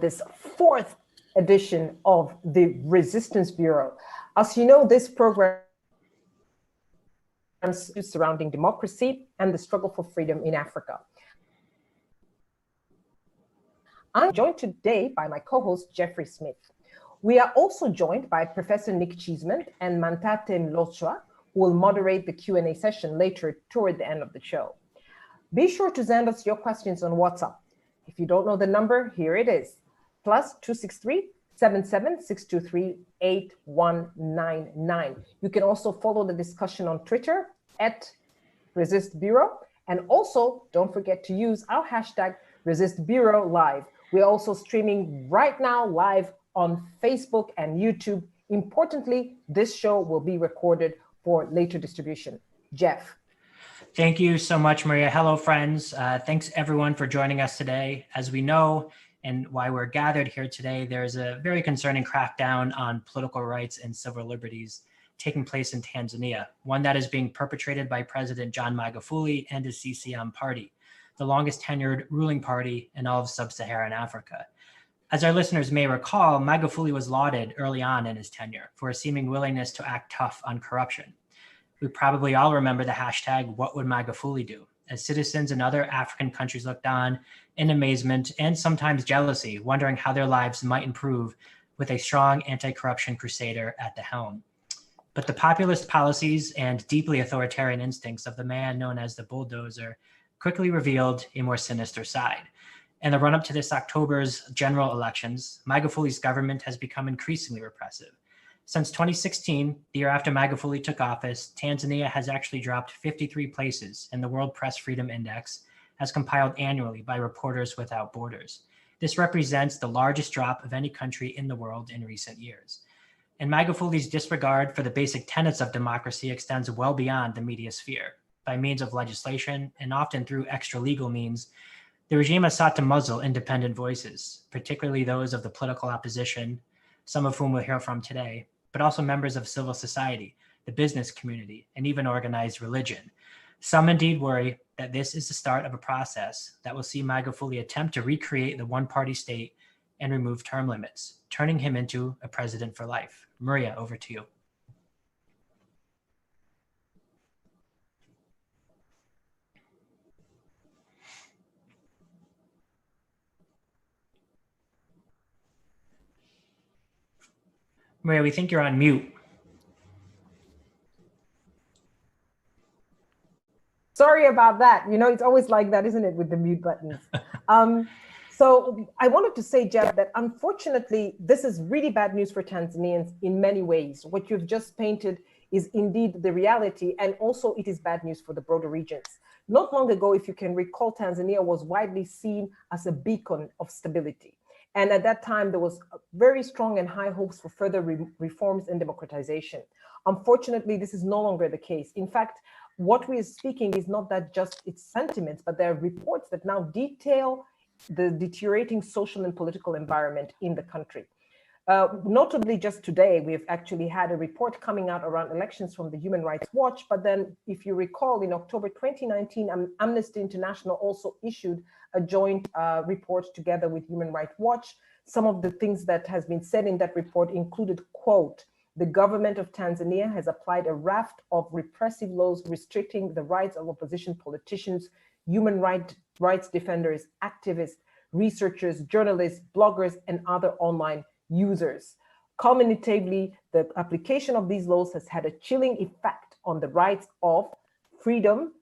this fourth edition of the Resistance Bureau. As you know, this program is surrounding democracy and the struggle for freedom in Africa. I'm joined today by my co-host, Jeffrey Smith. We are also joined by Professor Nick Cheeseman and Mantate Mlochwa, who will moderate the Q&A session later toward the end of the show. Be sure to send us your questions on WhatsApp. If you don't know the number, here it is, +263 77 623 8199. You can also follow the discussion on Twitter @ResistBureau. And also, don't forget to use our hashtag ResistBureauLive. We're also streaming right now live on Facebook and YouTube. Importantly, this show will be recorded for later distribution. Jeff. Thank you so much, Maria. Hello, friends. Thanks, everyone, for joining us today. As we know, and why we're gathered here today, there's a very concerning crackdown on political rights and civil liberties taking place in Tanzania, one that is being perpetrated by President John Magufuli and his CCM party, the longest tenured ruling party in all of sub-Saharan Africa. As our listeners may recall, Magufuli was lauded early on in his tenure for a seeming willingness to act tough on corruption. We probably all remember the hashtag, "What would Magufuli do?" as citizens in other African countries looked on in amazement and sometimes jealousy, wondering how their lives might improve with a strong anti-corruption crusader at the helm. But the populist policies and deeply authoritarian instincts of the man known as the bulldozer quickly revealed a more sinister side. In the run-up to this October's general elections, Magufuli's government has become increasingly repressive. Since 2016, the year after Magufuli took office, Tanzania has actually dropped 53 places in the World Press Freedom Index, as compiled annually by Reporters Without Borders. This represents the largest drop of any country in the world in recent years. And Magufuli's disregard for the basic tenets of democracy extends well beyond the media sphere. By means of legislation, and often through extra-legal means, the regime has sought to muzzle independent voices, particularly those of the political opposition, some of whom we'll hear from today, but also members of civil society, the business community, and even organized religion. Some indeed worry that this is the start of a process that will see Magufuli attempt to recreate the one-party state and remove term limits, turning him into a president for life. Maria, over to you. Maria, we think you're on mute. Sorry about that. You know, it's always like that, isn't it, with the mute buttons? So I wanted to say, Jeff, that unfortunately, this is really bad news for Tanzanians in many ways. What you've just painted is indeed the reality, and also it is bad news for the broader regions. Not long ago, if you can recall, Tanzania was widely seen as a beacon of stability. And at that time, there was very strong and high hopes for further reforms and democratization. Unfortunately, this is no longer the case. In fact, what we are speaking is not that just its sentiments, but there are reports that now detail the deteriorating social and political environment in the country. Notably, just today, we've actually had a report coming out around elections from the Human Rights Watch. But then, if you recall, in October 2019, Amnesty International also issued a joint report together with Human Rights Watch. Some of the things that has been said in that report included, quote, "The government of Tanzania has applied a raft of repressive laws restricting the rights of opposition politicians, human rights defenders, activists, researchers, journalists, bloggers, and other online users. Cumulatively, the application of these laws has had a chilling effect on the rights of freedom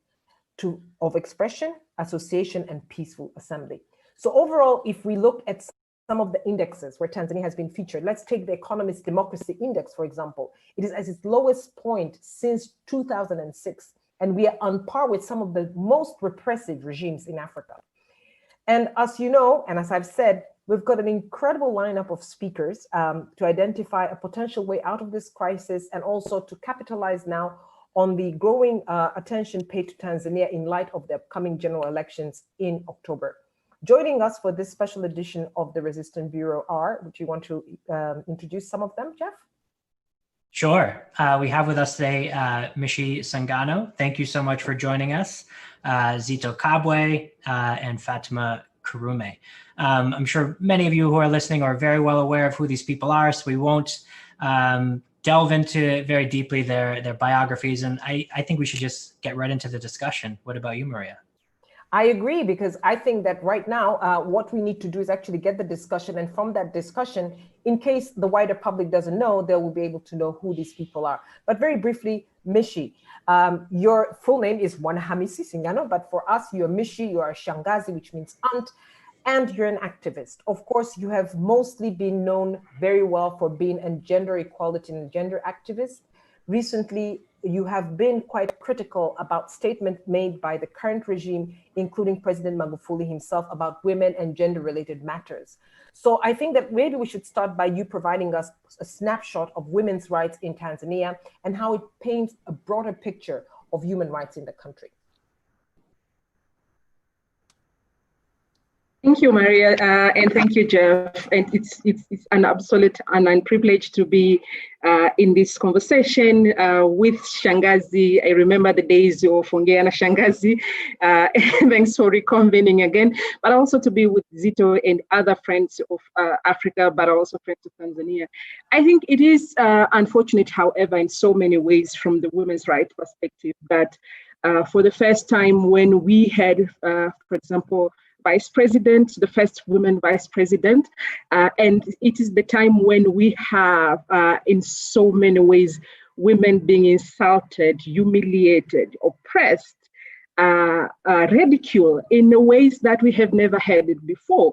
of expression, association, and peaceful assembly." So overall, if we look at some of the indexes where Tanzania has been featured, let's take the Economist Democracy Index, for example. It is at its lowest point since 2006, and we are on par with some of the most repressive regimes in Africa. And as you know, and as I've said, we've got an incredible lineup of speakers to identify a potential way out of this crisis, and also to capitalize now on the growing attention paid to Tanzania in light of the upcoming general elections in October. Joining us for this special edition of the Resistance Bureau would you want to introduce some of them, Jeff? Sure. We have with us today Mishi Sangano. Thank you so much for joining us. Zito Kabwe and Fatima Karume. I'm sure many of you who are listening are very well aware of who these people are, so we won't delve into very deeply their biographies. And I think we should just get right into the discussion. What about you, Maria? I agree, because I think that right now, what we need to do is actually get the discussion. And from that discussion, in case the wider public doesn't know, they will be able to know who these people are. But very briefly, Mishi, your full name is Wanahamisi Singano, but for us, you're Mishi, you're a Shangazi, which means aunt, and you're an activist. Of course, you have mostly been known very well for being a gender equality and gender activist. Recently, you have been quite critical about statements made by the current regime, including President Magufuli himself, about women and gender-related matters. So I think that maybe we should start by you providing us a snapshot of women's rights in Tanzania and how it paints a broader picture of human rights in the country. Thank you, Maria, and thank you, Jeff. And it's an absolute honor and privilege to be in this conversation with Shangazi. I remember the days of Ongea na Shangazi. Thanks for reconvening again, but also to be with Zito and other friends of Africa, but also friends of Tanzania. I think it is unfortunate, however, in so many ways from the women's rights perspective, that for the first time when we had, for example, vice president, the first woman vice president, and it is the time when we have, in so many ways, women being insulted, humiliated, oppressed, ridiculed in ways that we have never had it before.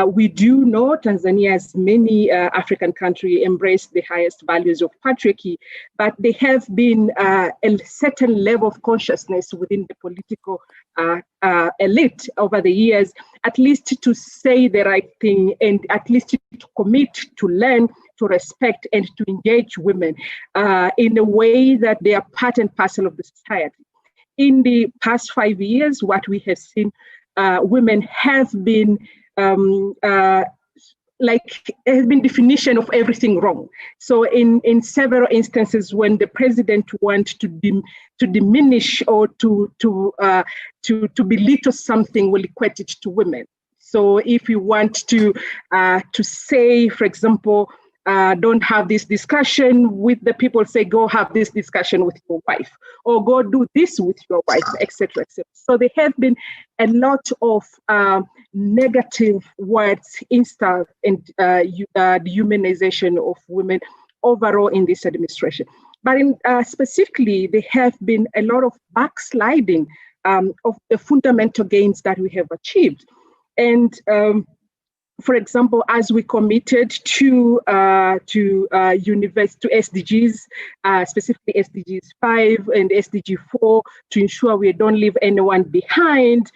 We do know Tanzania, as many African countries, embrace the highest values of patriarchy, but there have been a certain level of consciousness within the political elite over the years, at least to say the right thing and at least to commit to learn, to respect, and to engage women in a way that they are part and parcel of the society. In the past 5 years, what we have seen, women have been has been definition of everything wrong. So in several instances, when the president wants to diminish or to belittle something, will equate it to women. So if you want to say, for example, don't have this discussion with the people, say, go have this discussion with your wife, or go do this with your wife, etc., etc. So there have been a lot of negative words, insult, and dehumanization of women overall in this administration. But specifically, there have been a lot of backsliding of the fundamental gains that we have achieved. And for example, as we committed to SDGs, specifically SDGs 5 and SDG 4, to ensure we don't leave anyone behind,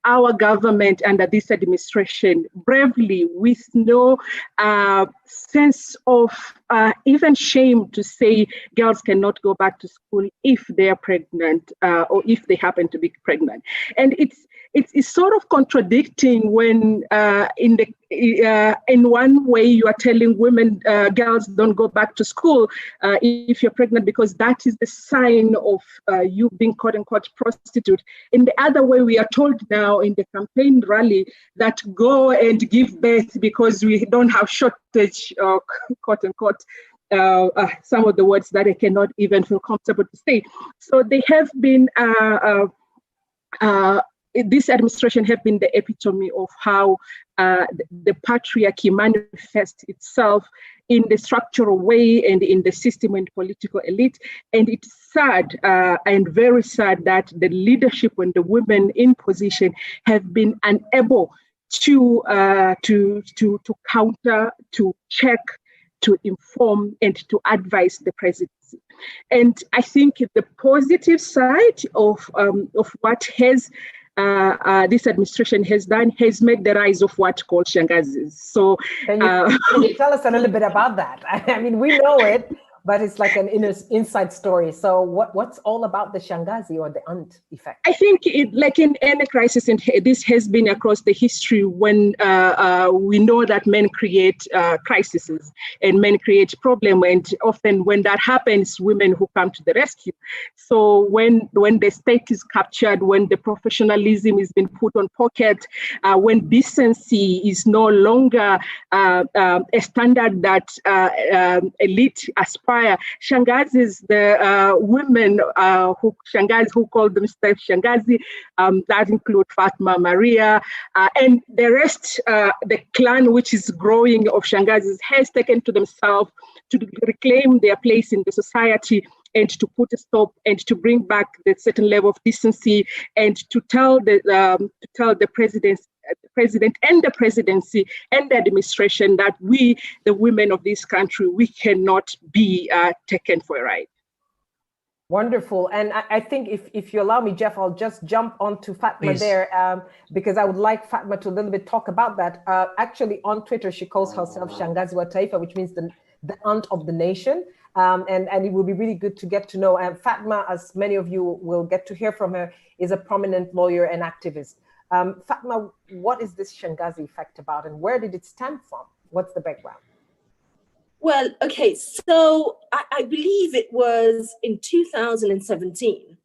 our government under this administration bravely, with no sense of even shame, to say girls cannot go back to school if they are pregnant or if they happen to be pregnant. And it's sort of contradicting when in one way you are telling women, girls, don't go back to school if you're pregnant, because that is the sign of you being quote unquote prostitute. In the other way, we are told now in the campaign rally that go and give birth because we don't have shortage, quote unquote, some of the words that I cannot even feel comfortable to say. So they have been this administration have been the epitome of how the patriarchy manifests itself in the structural way and in the system and political elite. And it's sad and very sad that the leadership and the women in position have been unable to counter, to check, to inform, and to advise the presidency. And I think the positive side of what has this administration has done has made the rise of what called Shanghazis. So can you tell us a little bit about that? I mean, we know it, but it's like an inside story. So what's all about the Shangazi or the aunt effect? I think like in any crisis, and this has been across the history, when we know that men create crises and men create problems, and often when that happens, women who come to the rescue. So when the state is captured, when the professionalism is being put on pocket, when decency is no longer a standard that elite aspire, Shanghazis, the women who call themselves Shangazi, that include Fatma, Maria, and the rest, the clan which is growing of Shanghazis has taken to themselves to reclaim their place in the society and to put a stop and to bring back the certain level of decency and to tell the president and the presidency and the administration that we, the women of this country, we cannot be taken for a ride. Wonderful. And I think if you allow me, Jeff, I'll just jump onto Fatma. Please. There because I would like Fatma to a little bit talk about that. Actually, on Twitter, she calls herself Shangazi wa Taifa, which means the aunt of the nation. And it will be really good to get to know. And Fatma, as many of you will get to hear from her, is a prominent lawyer and activist. Fatma, what is this Shangazi effect about and where did it stem from? What's the background? Well, okay, so I believe it was in 2017,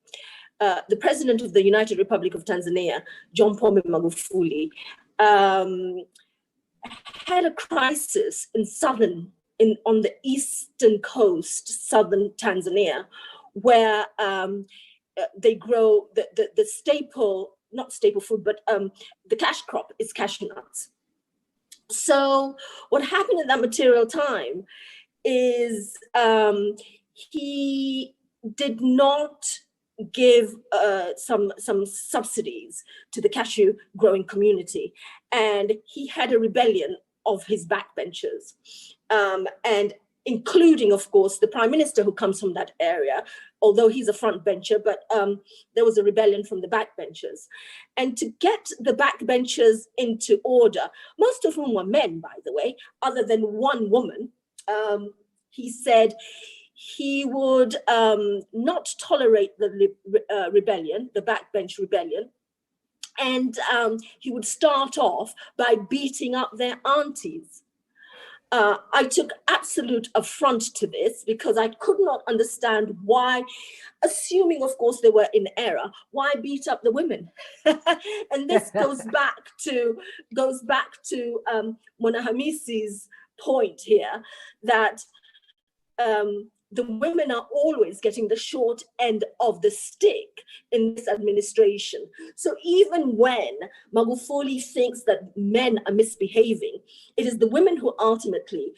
the president of the United Republic of Tanzania, John Magufuli, had a crisis on the eastern coast, southern Tanzania, where they grow the staple, not staple food, but the cash crop is cashew nuts. So what happened at that material time is he did not give some subsidies to the cashew growing community, and he had a rebellion of his backbenchers, and including, of course, the prime minister who comes from that area, although he's a front bencher, but there was a rebellion from the backbenchers. And to get the backbenchers into order, most of whom were men, by the way, other than one woman, he said he would not tolerate the rebellion, the backbench rebellion, and he would start off by beating up their aunties. I took absolute affront to this because I could not understand why, assuming, of course, they were in error, why beat up the women? And this goes back to Mona Hamisi's point here that the women are always getting the short end of the stick in this administration. So even when Magufuli thinks that men are misbehaving, it is the women who ultimately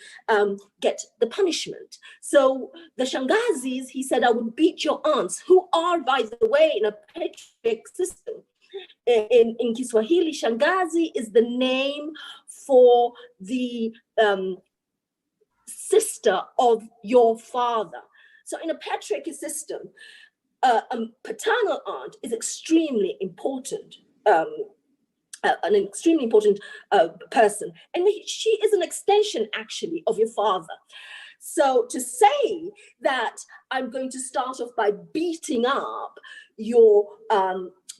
get the punishment. So the Shanghazis, he said, I would beat your aunts, who are, by the way, in a patriarchal system. In Kiswahili, Shangazi is the name for the sister of your father. So in a patriarchal system, a paternal aunt is extremely important, an extremely important person. And she is an extension, actually, of your father. So to say that I'm going to start off by beating up your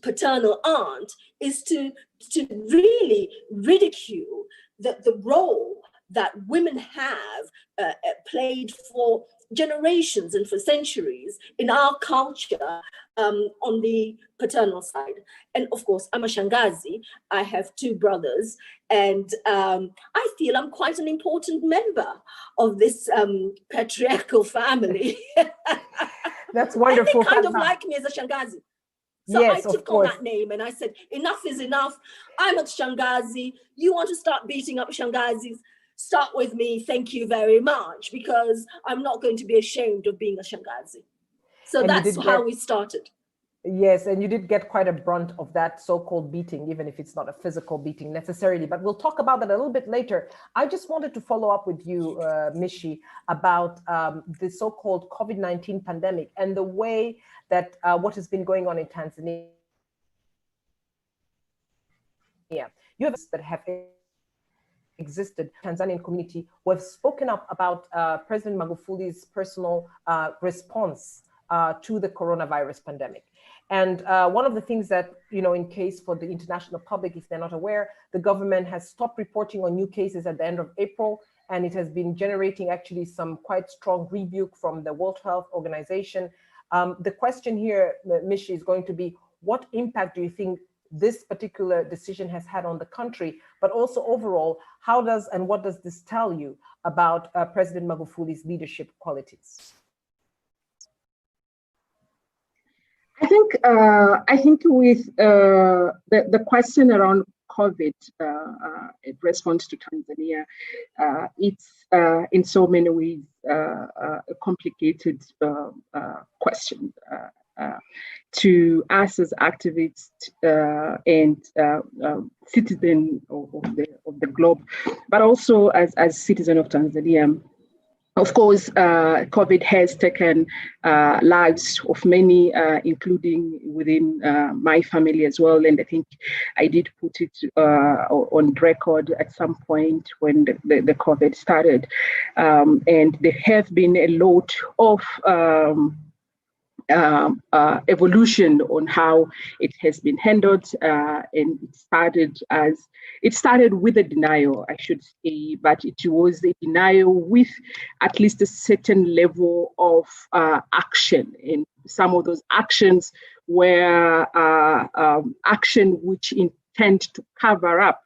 paternal aunt is to really ridicule the role that women have played for generations and for centuries in our culture on the paternal side. And of course, I'm a Shangazi. I have two brothers, and I feel I'm quite an important member of this patriarchal family. That's wonderful. And they kind of like me as a Shangazi. So yes, I took on that name and I said, enough is enough. I'm a Shangazi. You want to start beating up Shangazis? Start with me, thank you very much, because I'm not going to be ashamed of being a Shangazi. So and that's how we started. Yes, and you did get quite a brunt of that so-called beating, even if it's not a physical beating necessarily, but we'll talk about that a little bit later. I just wanted to follow up with you, Mishi, about the so-called COVID-19 pandemic and the way that what has been going on in Tanzania. You have that have existed, Tanzanian community, who have spoken up about President Magufuli's personal response to the coronavirus pandemic. And one of the things that, in case for the international public, if they're not aware, the government has stopped reporting on new cases at the end of April, and it has been generating actually some quite strong rebuke from the World Health Organization. The question here, Mishi, is going to be, what impact do you think this particular decision has had on the country, but also overall, what does this tell you about President Magufuli's leadership qualities? I think with the question around COVID response to Tanzania, it's in so many ways a complicated question to us as activists and citizens of the globe, but also as citizen of Tanzania. Of course, COVID has taken lives of many, including within my family as well. And I think I did put it on record at some point when the COVID started. And there have been a lot of evolution on how it has been handled, and it started with a denial, I should say, but it was a denial with at least a certain level of action, and some of those actions were action which intend to cover up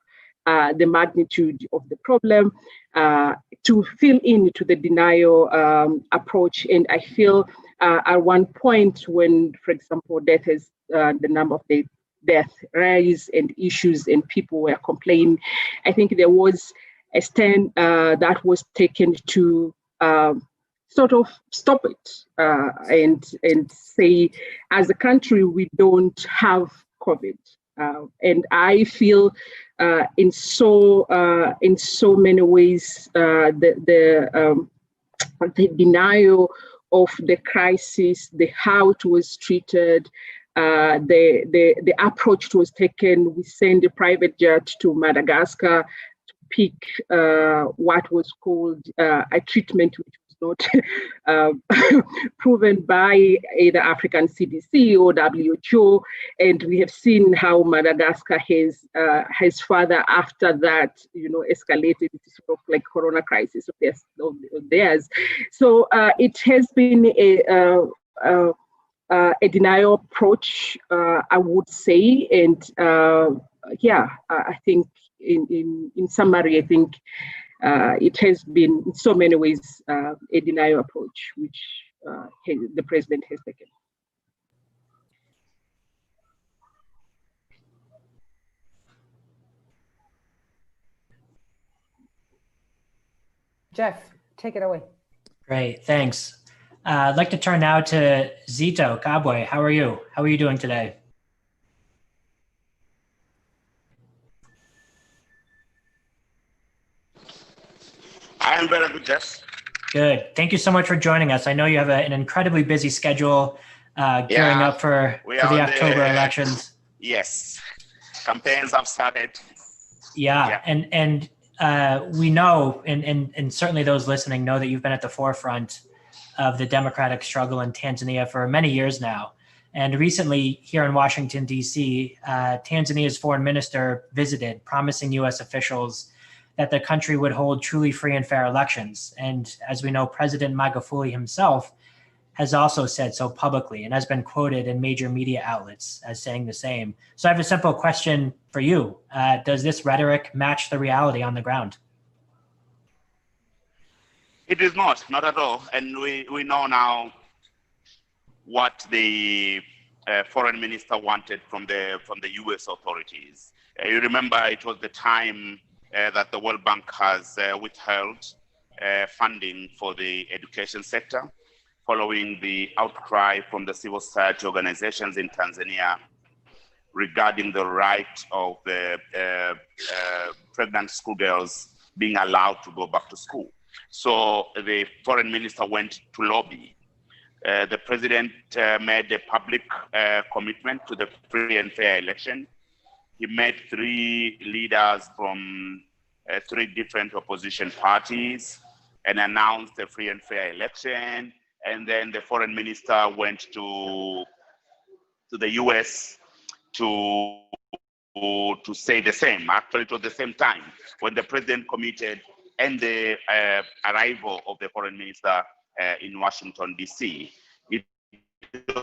the magnitude of the problem, to fill in to the denial approach. And I feel at one point when, for example, the number of death rise and issues and people were complaining, I think there was a stand that was taken to sort of stop it and say, as a country, we don't have COVID. And I feel in so many ways the denial of the crisis, how it was treated, the approach that was taken. We sent a private jet to Madagascar to pick what was called a treatment which was not proven by either African CDC or WHO, and we have seen how Madagascar has further after that, escalated into sort of like corona crisis of theirs. So it has been a denial approach, I would say, and I think in summary, I think it has been in so many ways a denial approach which the president has taken. Jeff, take it away. Great, thanks. I'd like to turn now to Zito Kabwe. How are you? How are you doing today? I am very good, Jeff. Good. Thank you so much for joining us. I know you have an incredibly busy schedule gearing up for the October elections. Yes, campaigns have started. Yeah. And we know, and certainly those listening know that you've been at the forefront of the democratic struggle in Tanzania for many years now. And recently here in Washington, D.C., Tanzania's foreign minister visited, promising U.S. officials that the country would hold truly free and fair elections. And as we know, President Magufuli himself has also said so publicly and has been quoted in major media outlets as saying the same. So I have a simple question for you. Does this rhetoric match the reality on the ground? It is not at all. And we know now what the foreign minister wanted from the U.S. authorities. You remember it was the time that the World Bank has withheld funding for the education sector following the outcry from the civil society organizations in Tanzania regarding the right of the pregnant schoolgirls being allowed to go back to school. So the foreign minister went to lobby. The president made a public commitment to the free and fair election. He met 3 leaders from 3 different opposition parties and announced a free and fair election. And then the foreign minister went to the US to say the same. Actually, it was the same time when the president committed and the arrival of the foreign minister in Washington, D.C. It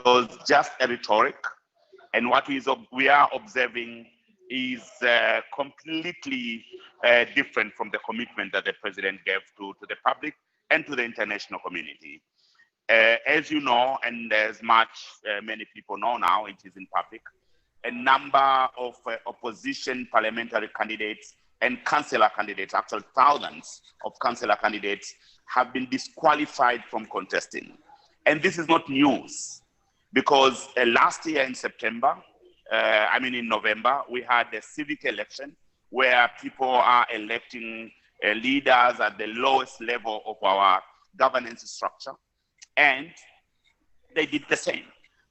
was just a rhetoric. And what we are observing is completely different from the commitment that the president gave to the public and to the international community. As you know, and as many people know now, it is in public, a number of opposition parliamentary candidates and councillor candidates, actually thousands of councillor candidates, have been disqualified from contesting. And this is not news, because last year in in November, we had a civic election where people are electing leaders at the lowest level of our governance structure. And they did the same.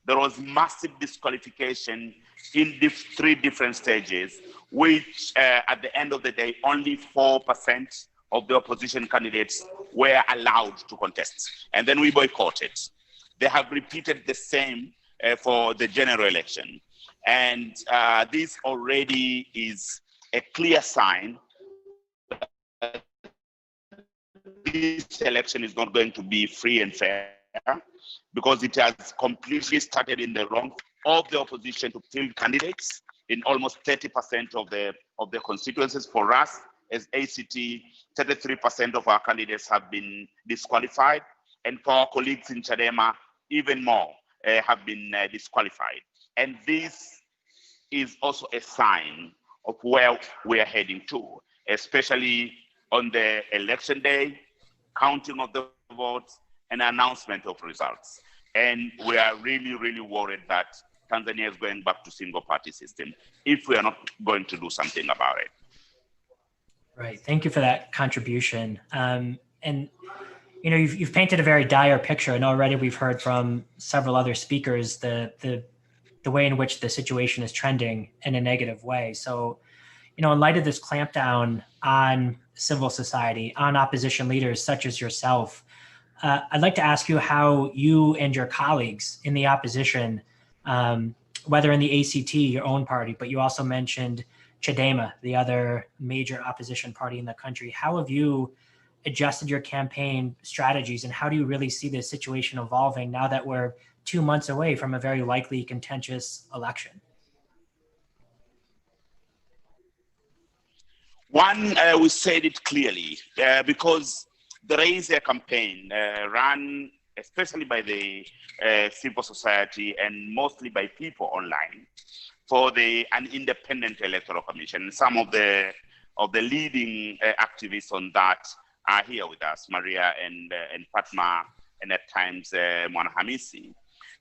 There was massive disqualification in 3 different stages, which at the end of the day, only 4% of the opposition candidates were allowed to contest. And then we boycotted. They have repeated the same for the general election. And this already is a clear sign that this election is not going to be free and fair, because it has completely started in the wrong of the opposition to field candidates in almost 30% of the constituencies. For us as ACT, 33% of our candidates have been disqualified, and for our colleagues in Chadema, even more have been disqualified. And this is also a sign of where we are heading to, especially on the election day, counting of the votes, and announcement of results. And we are really, really worried that Tanzania is going back to single party system if we are not going to do something about it. Right. Thank you for that contribution. And you've painted a very dire picture, and already we've heard from several other speakers the way in which the situation is trending in a negative way. So, in light of this clampdown on civil society, on opposition leaders such as yourself, I'd like to ask you how you and your colleagues in the opposition, whether in the ACT, your own party, but you also mentioned Chadema, the other major opposition party in the country, how have you adjusted your campaign strategies, and how do you really see this situation evolving now that we're 2 months away from a very likely contentious election? One, we said it clearly, because there is a campaign run especially by the civil society and mostly by people online for an independent electoral commission. Some of the leading activists on that are here with us, Maria and Fatma, and at times Mwana Hamisi.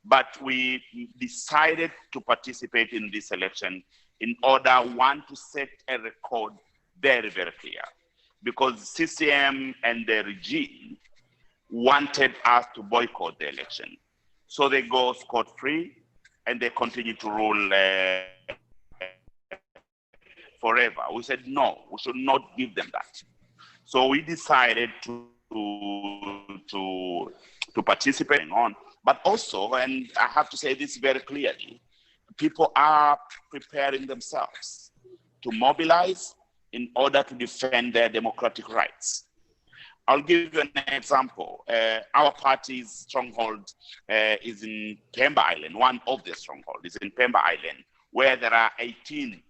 But we decided to participate in this election in order, one, to set a record very, very clear, because CCM and the regime wanted us to boycott the election. So they go scot-free and they continue to rule forever. We said, no, we should not give them that. So we decided to participate on, but also, and I have to say this very clearly, people are preparing themselves to mobilize in order to defend their democratic rights. I'll give you an example. Our party's stronghold is in Pemba Island. One of the strongholds is in Pemba Island, where there are 18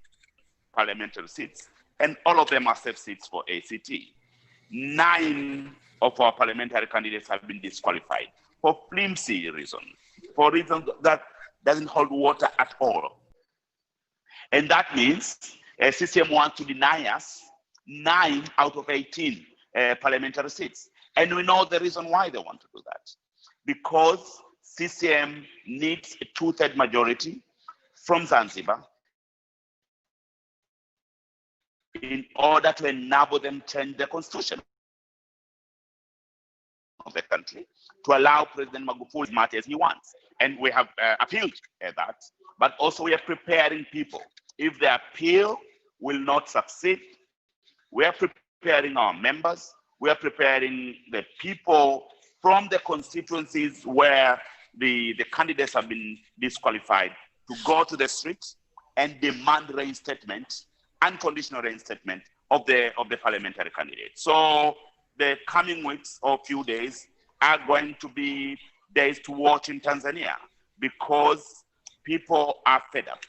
parliamentary seats, and all of them are safe seats for ACT. 9 of our parliamentary candidates have been disqualified for flimsy reasons, for reasons that doesn't hold water at all. And that means CCM wants to deny us 9 out of 18 parliamentary seats. And we know the reason why they want to do that. Because CCM needs a 2/3 majority from Zanzibar in order to enable them change the constitution of the country to allow President Magufuli as much as he wants. And we have appealed at that, but also we are preparing people. If the appeal will not succeed, We are preparing our members. We are preparing the people from the constituencies where the candidates have been disqualified to go to the streets and demand reinstatement, unconditional reinstatement of the parliamentary candidates. So the coming weeks or few days are going to be days to watch in Tanzania, because people are fed up.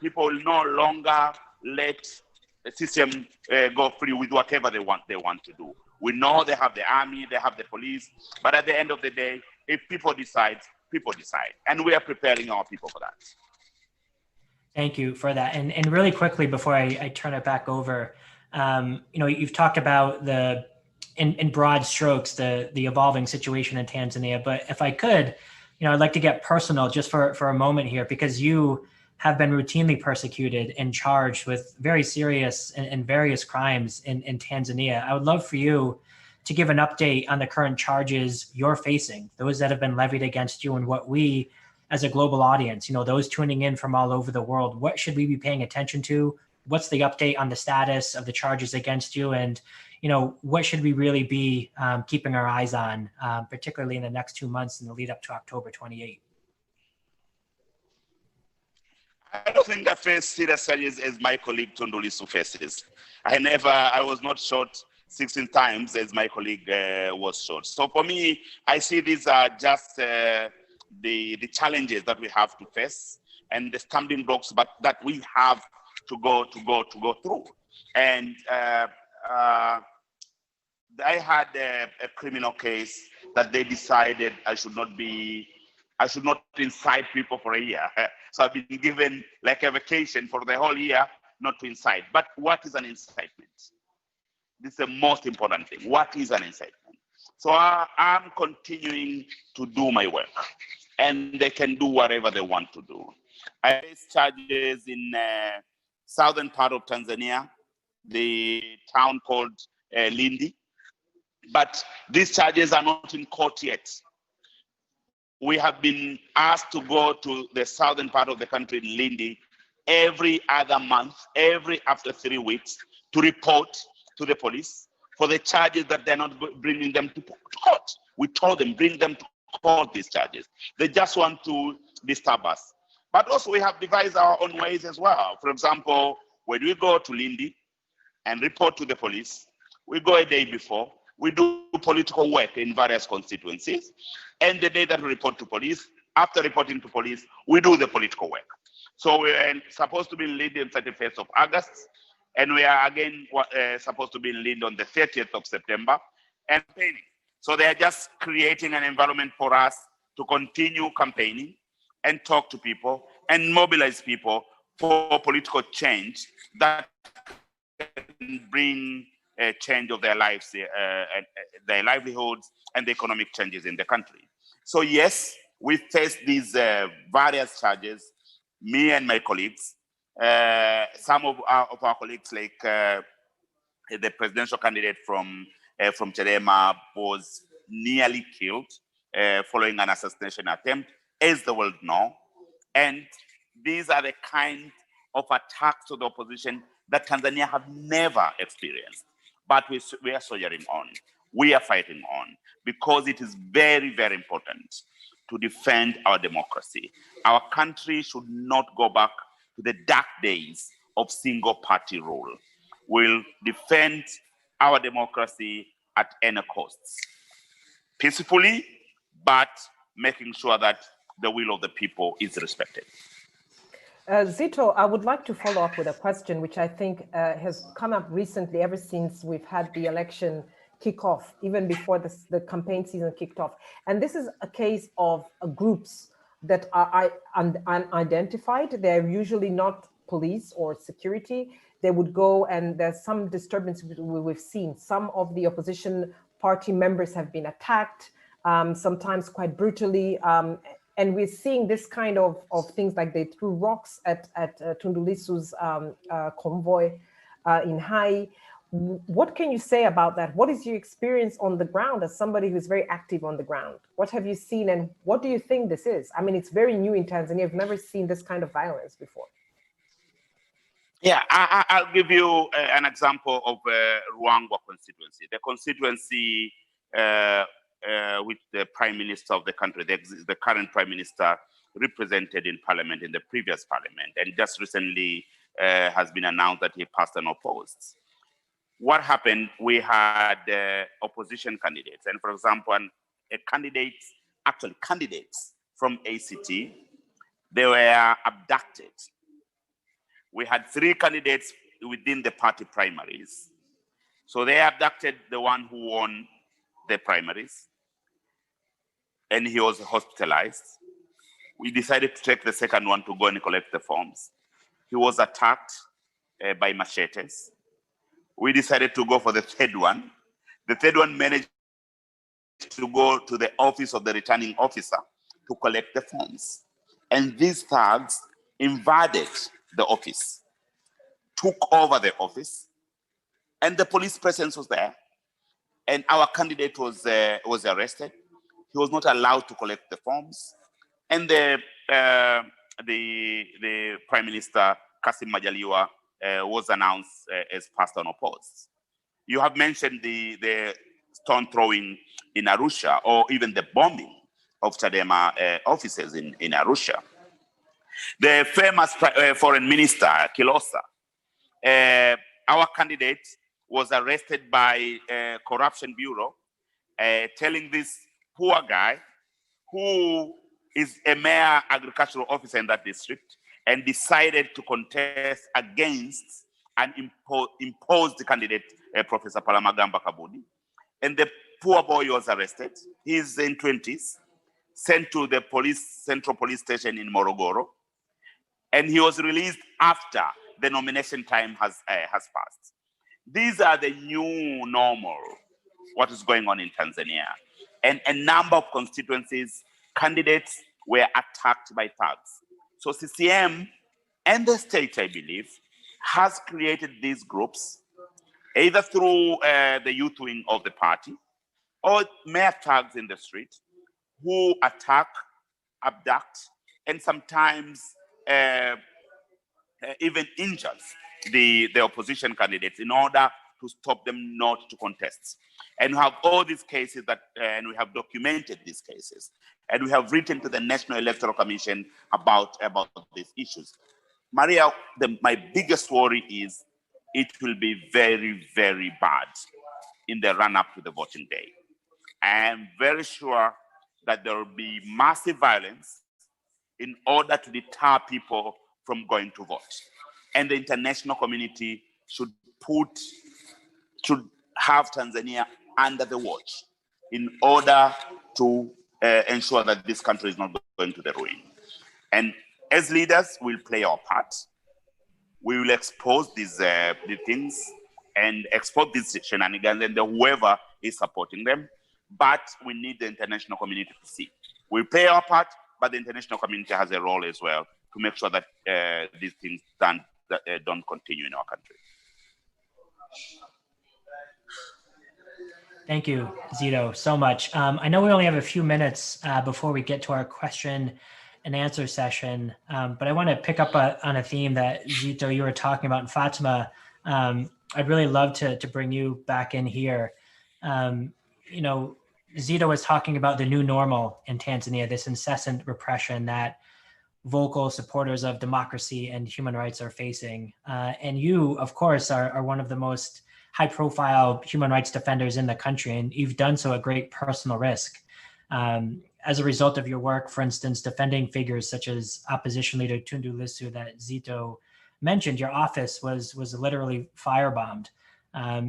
People will no longer let the system go free with whatever they want to do. We know they have the army, they have the police, but at the end of the day, if people decide, and we are preparing our people for that. Thank you for that. And really quickly before I turn it back over, you've talked about in broad strokes the evolving situation in Tanzania. But if I could, I'd like to get personal just for a moment here, because you have been routinely persecuted and charged with very serious and various crimes in Tanzania. I would love for you to give an update on the current charges you're facing, those that have been levied against you, and what we as a global audience, those tuning in from all over the world, what should we be paying attention to? What's the update on the status of the charges against you? And, what should we really be keeping our eyes on, particularly in the next 2 months in the lead up to October 28? I don't think I face serious charges as my colleague Tundu Lissu faces. I was not shot 16 times as my colleague was shot. So for me, I see these are just the challenges that we have to face and the stumbling blocks, but that we have to go through. And I had a criminal case that they decided I should not incite people for a year. So I've been given like a vacation for the whole year not to incite. But what is an incitement? This is the most important thing. What is an incitement? So I'm continuing to do my work, and they can do whatever they want to do. I face charges in southern part of Tanzania, the town called Lindi, but these charges are not in court yet. We have been asked to go to the southern part of the country, Lindi, every other month, after 3 weeks, to report to the police for the charges that they're not bringing them to court. We told them, bring them to court, these charges. They just want to disturb us. But also we have devised our own ways as well. For example, when we go to Lindi and report to the police, we go a day before, we do political work in various constituencies. And the day that we report to police, after reporting to police, we do the political work. So we are supposed to be in Lindi on 31st of August, and we are again supposed to be in Lindi on the 30th of September, and campaigning. So they are just creating an environment for us to continue campaigning and talk to people and mobilize people for political change that can bring a change of their lives, their livelihoods, and the economic changes in the country. So yes, we face these various charges, me and my colleagues. Some of our colleagues, like the presidential candidate from Chadema, was nearly killed following an assassination attempt, as the world know. And these are the kind of attacks to the opposition that Tanzania have never experienced. But we are soldiering on. We are fighting on, because it is very, very important to defend our democracy. Our country should not go back to the dark days of single party rule. We'll defend our democracy at any costs, peacefully, but making sure that the will of the people is respected. Zito, I would like to follow up with a question which I think has come up recently, ever since we've had the election kick off, even before the campaign season kicked off. And this is a case of groups that are unidentified. They're usually not police or security. They would go, and there's some disturbance we've seen. Some of the opposition party members have been attacked, sometimes quite brutally. And we're seeing this kind of things, like they threw rocks at Tundu Lissu's convoy in Hai. What can you say about that? What is your experience on the ground as somebody who's very active on the ground? What have you seen, and what do you think this is? I mean, it's very new in Tanzania. I've never seen this kind of violence before. Yeah, I'll give you an example of Ruangwa constituency. The constituency with the prime minister of the country, the current prime minister, represented in parliament in the previous parliament, and just recently has been announced that he passed unopposed. What happened? We had opposition candidates, and for example, candidates from ACT, they were abducted. We had 3 candidates within the party primaries. So they abducted the one who won the primaries, and he was hospitalized. We decided to take the second one to go and collect the forms. He was attacked by machetes. We decided to go for the third one. The third one managed to go to the office of the returning officer to collect the forms. And these thugs invaded the office, took over the office, and the police presence was there. And our candidate was arrested. He was not allowed to collect the forms. And the Prime Minister, Kassim Majaliwa, was announced as passed unopposed. You have mentioned the stone throwing in Arusha, or even the bombing of Chadema offices in Arusha. The famous foreign minister, Kilosa, our candidate was arrested by Corruption Bureau, telling this poor guy who is a mayor agricultural officer in that district and decided to contest against an imposed candidate, Professor Palamagamba Kabudi. And the poor boy was arrested. He's in 20s, sent to the central police station in Morogoro, and he was released after the nomination time has passed. These are the new normal, what is going on in Tanzania. And a number of constituencies, candidates were attacked by thugs. So CCM and the state, I believe, has created these groups, either through the youth wing of the party or mere thugs in the street who attack, abduct, and sometimes even injures the opposition candidates in order to stop them not to contest. And we have all these cases and we have documented these cases. And we have written to the National Electoral Commission about these issues. Maria, my biggest worry is it will be very, very bad in the run-up to the voting day. I am very sure that there will be massive violence in order to deter people from going to vote. And the international community should have Tanzania under the watch in order to ensure that this country is not going to the ruin. And as leaders, we'll play our part. We will expose these things and expose these shenanigans and whoever is supporting them. But we need the international community to see. We play our part, but the international community has a role as well to make sure that these things don't continue in our country. Thank you, Zito, so much. I know we only have a few minutes before we get to our question and answer session, but I want to pick up on a theme that, Zito, you were talking about, and Fatima, I'd really love to bring you back in here. Zito was talking about the new normal in Tanzania, this incessant repression that vocal supporters of democracy and human rights are facing. And you, of course, are one of the most high-profile human rights defenders in the country, and you've done so at great personal risk. As a result of your work, for instance, defending figures such as opposition leader Tundu Lissu that Zito mentioned, your office was literally firebombed.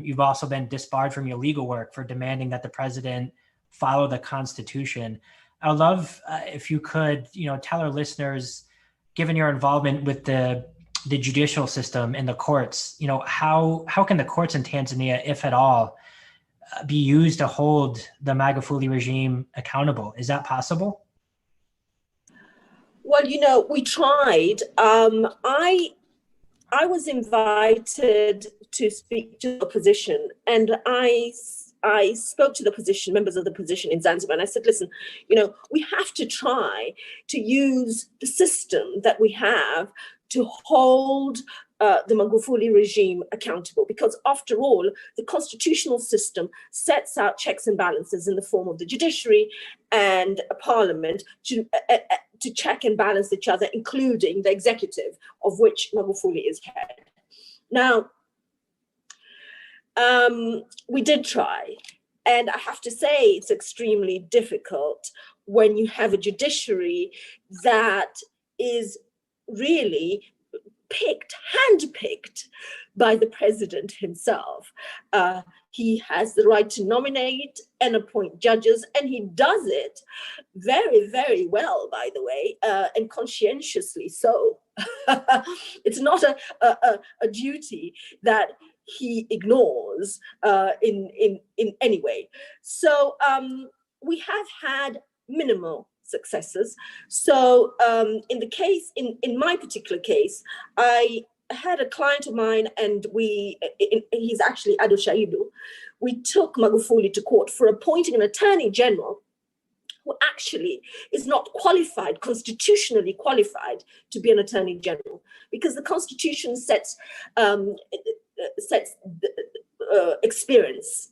You've also been disbarred from your legal work for demanding that the president follow the Constitution. I would love if you could, tell our listeners, given your involvement with the judicial system and the courts, how can the courts in Tanzania, if at all, be used to hold the Magufuli regime accountable? Is that possible? Well, we tried. I was invited to speak to the opposition, and I spoke to the members of the opposition in Zanzibar, and I said, listen, we have to try to use the system that we have to hold the Magufuli regime accountable, because after all, the constitutional system sets out checks and balances in the form of the judiciary and a parliament to check and balance each other, including the executive, of which Magufuli is head. Now, we did try, and I have to say it's extremely difficult when you have a judiciary that is really handpicked by the president himself. He has the right to nominate and appoint judges, and he does it very, very well, by the way, and conscientiously so. It's not a duty that he ignores in any way. So we have had minimal successes. So in my particular case, I had a client of mine, and he's actually Ado Shaidu. We took Magufuli to court for appointing an attorney general who actually is not qualified, constitutionally qualified, to be an attorney general, because the Constitution sets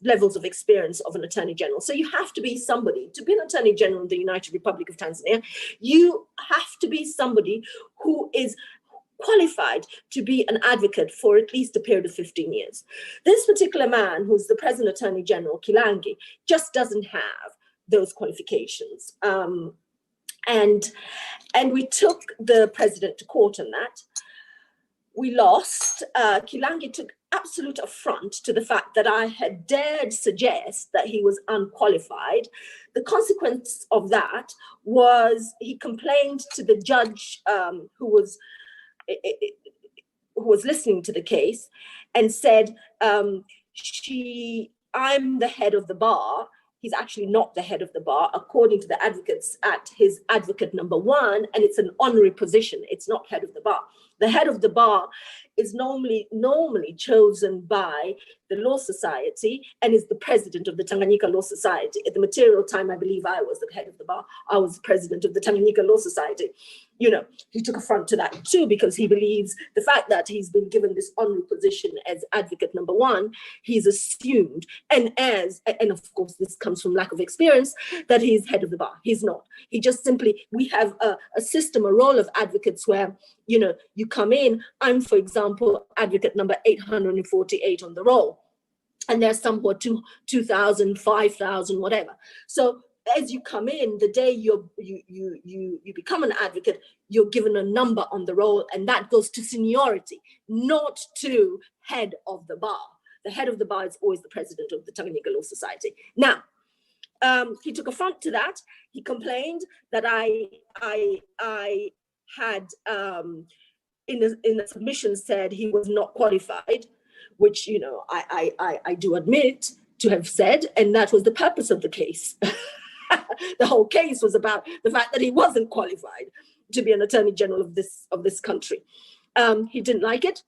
levels of experience of an attorney general. So you have to be somebody, to be an attorney general in the United Republic of Tanzania, you have to be somebody who is qualified to be an advocate for at least a period of 15 years. This particular man, who's the present attorney general, Kilangi, just doesn't have those qualifications. And we took the president to court on that. We lost. Kilangi took absolute affront to the fact that I had dared suggest that he was unqualified. The consequence of that was he complained to the judge who was listening to the case, and said, I'm the head of the bar. He's actually not the head of the bar, according to the advocates at his advocate number 1, and it's an honorary position. It's not head of the bar. The head of the bar is normally chosen by the Law Society and is the president of the Tanganyika Law Society. At the material time, I believe I was the head of the bar. I was the president of the Tanganyika Law Society. You know, he took affront to that too, because he believes the fact that he's been given this honorary position as advocate number 1, he's assumed, and of course this comes from lack of experience, that he's head of the bar. He's not. He just simply, we have a system, a role of advocates where, you know, you come in. I'm, for example, advocate number 848 on the roll, and there's some who are 2,000, 5,000, whatever. So as you come in, the day you become an advocate, you're given a number on the roll, and that goes to seniority, not to head of the bar. The head of the bar is always the president of the Tanganyika Law Society. Now, he took affront to that. He complained that I had in a submission said he was not qualified, which, you know, I do admit to have said, and that was the purpose of the case. The whole case was about the fact that he wasn't qualified to be an attorney general of this country. He didn't like it,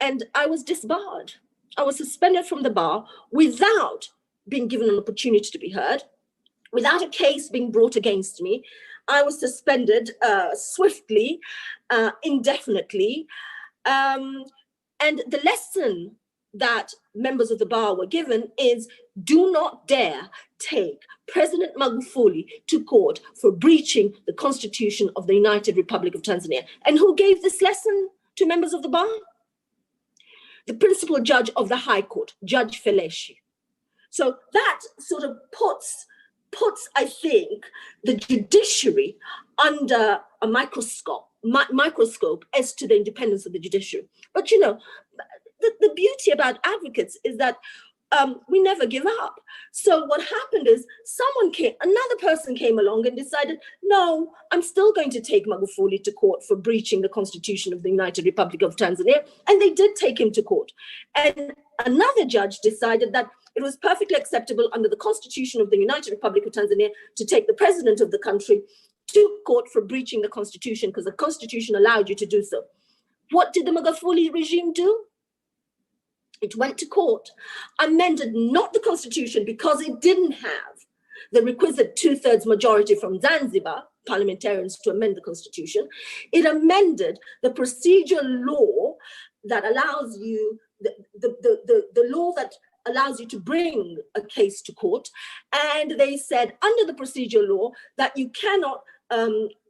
and I was disbarred. I was suspended from the bar without being given an opportunity to be heard, without a case being brought against me. I was suspended swiftly, indefinitely, and the lesson that members of the bar were given is, do not dare take President Magufuli to court for breaching the Constitution of the United Republic of Tanzania. And who gave this lesson to members of the bar? The principal judge of the High Court, Judge Feleshi. So that sort of puts, I think, the judiciary under a microscope as to the independence of the judiciary. But, you know, the beauty about advocates is that we never give up. So what happened is another person came along and decided, no, I'm still going to take Magufuli to court for breaching the Constitution of the United Republic of Tanzania. And they did take him to court. And another judge decided that it was perfectly acceptable under the Constitution of the United Republic of Tanzania to take the president of the country to court for breaching the Constitution, because the Constitution allowed you to do so. What did the Magufuli regime do? It went to court, amended not the Constitution because it didn't have the requisite 2/3 majority from Zanzibar parliamentarians to amend the Constitution. It amended the procedure law that allows you, the law that allows you to bring a case to court. And they said under the procedure law that you cannot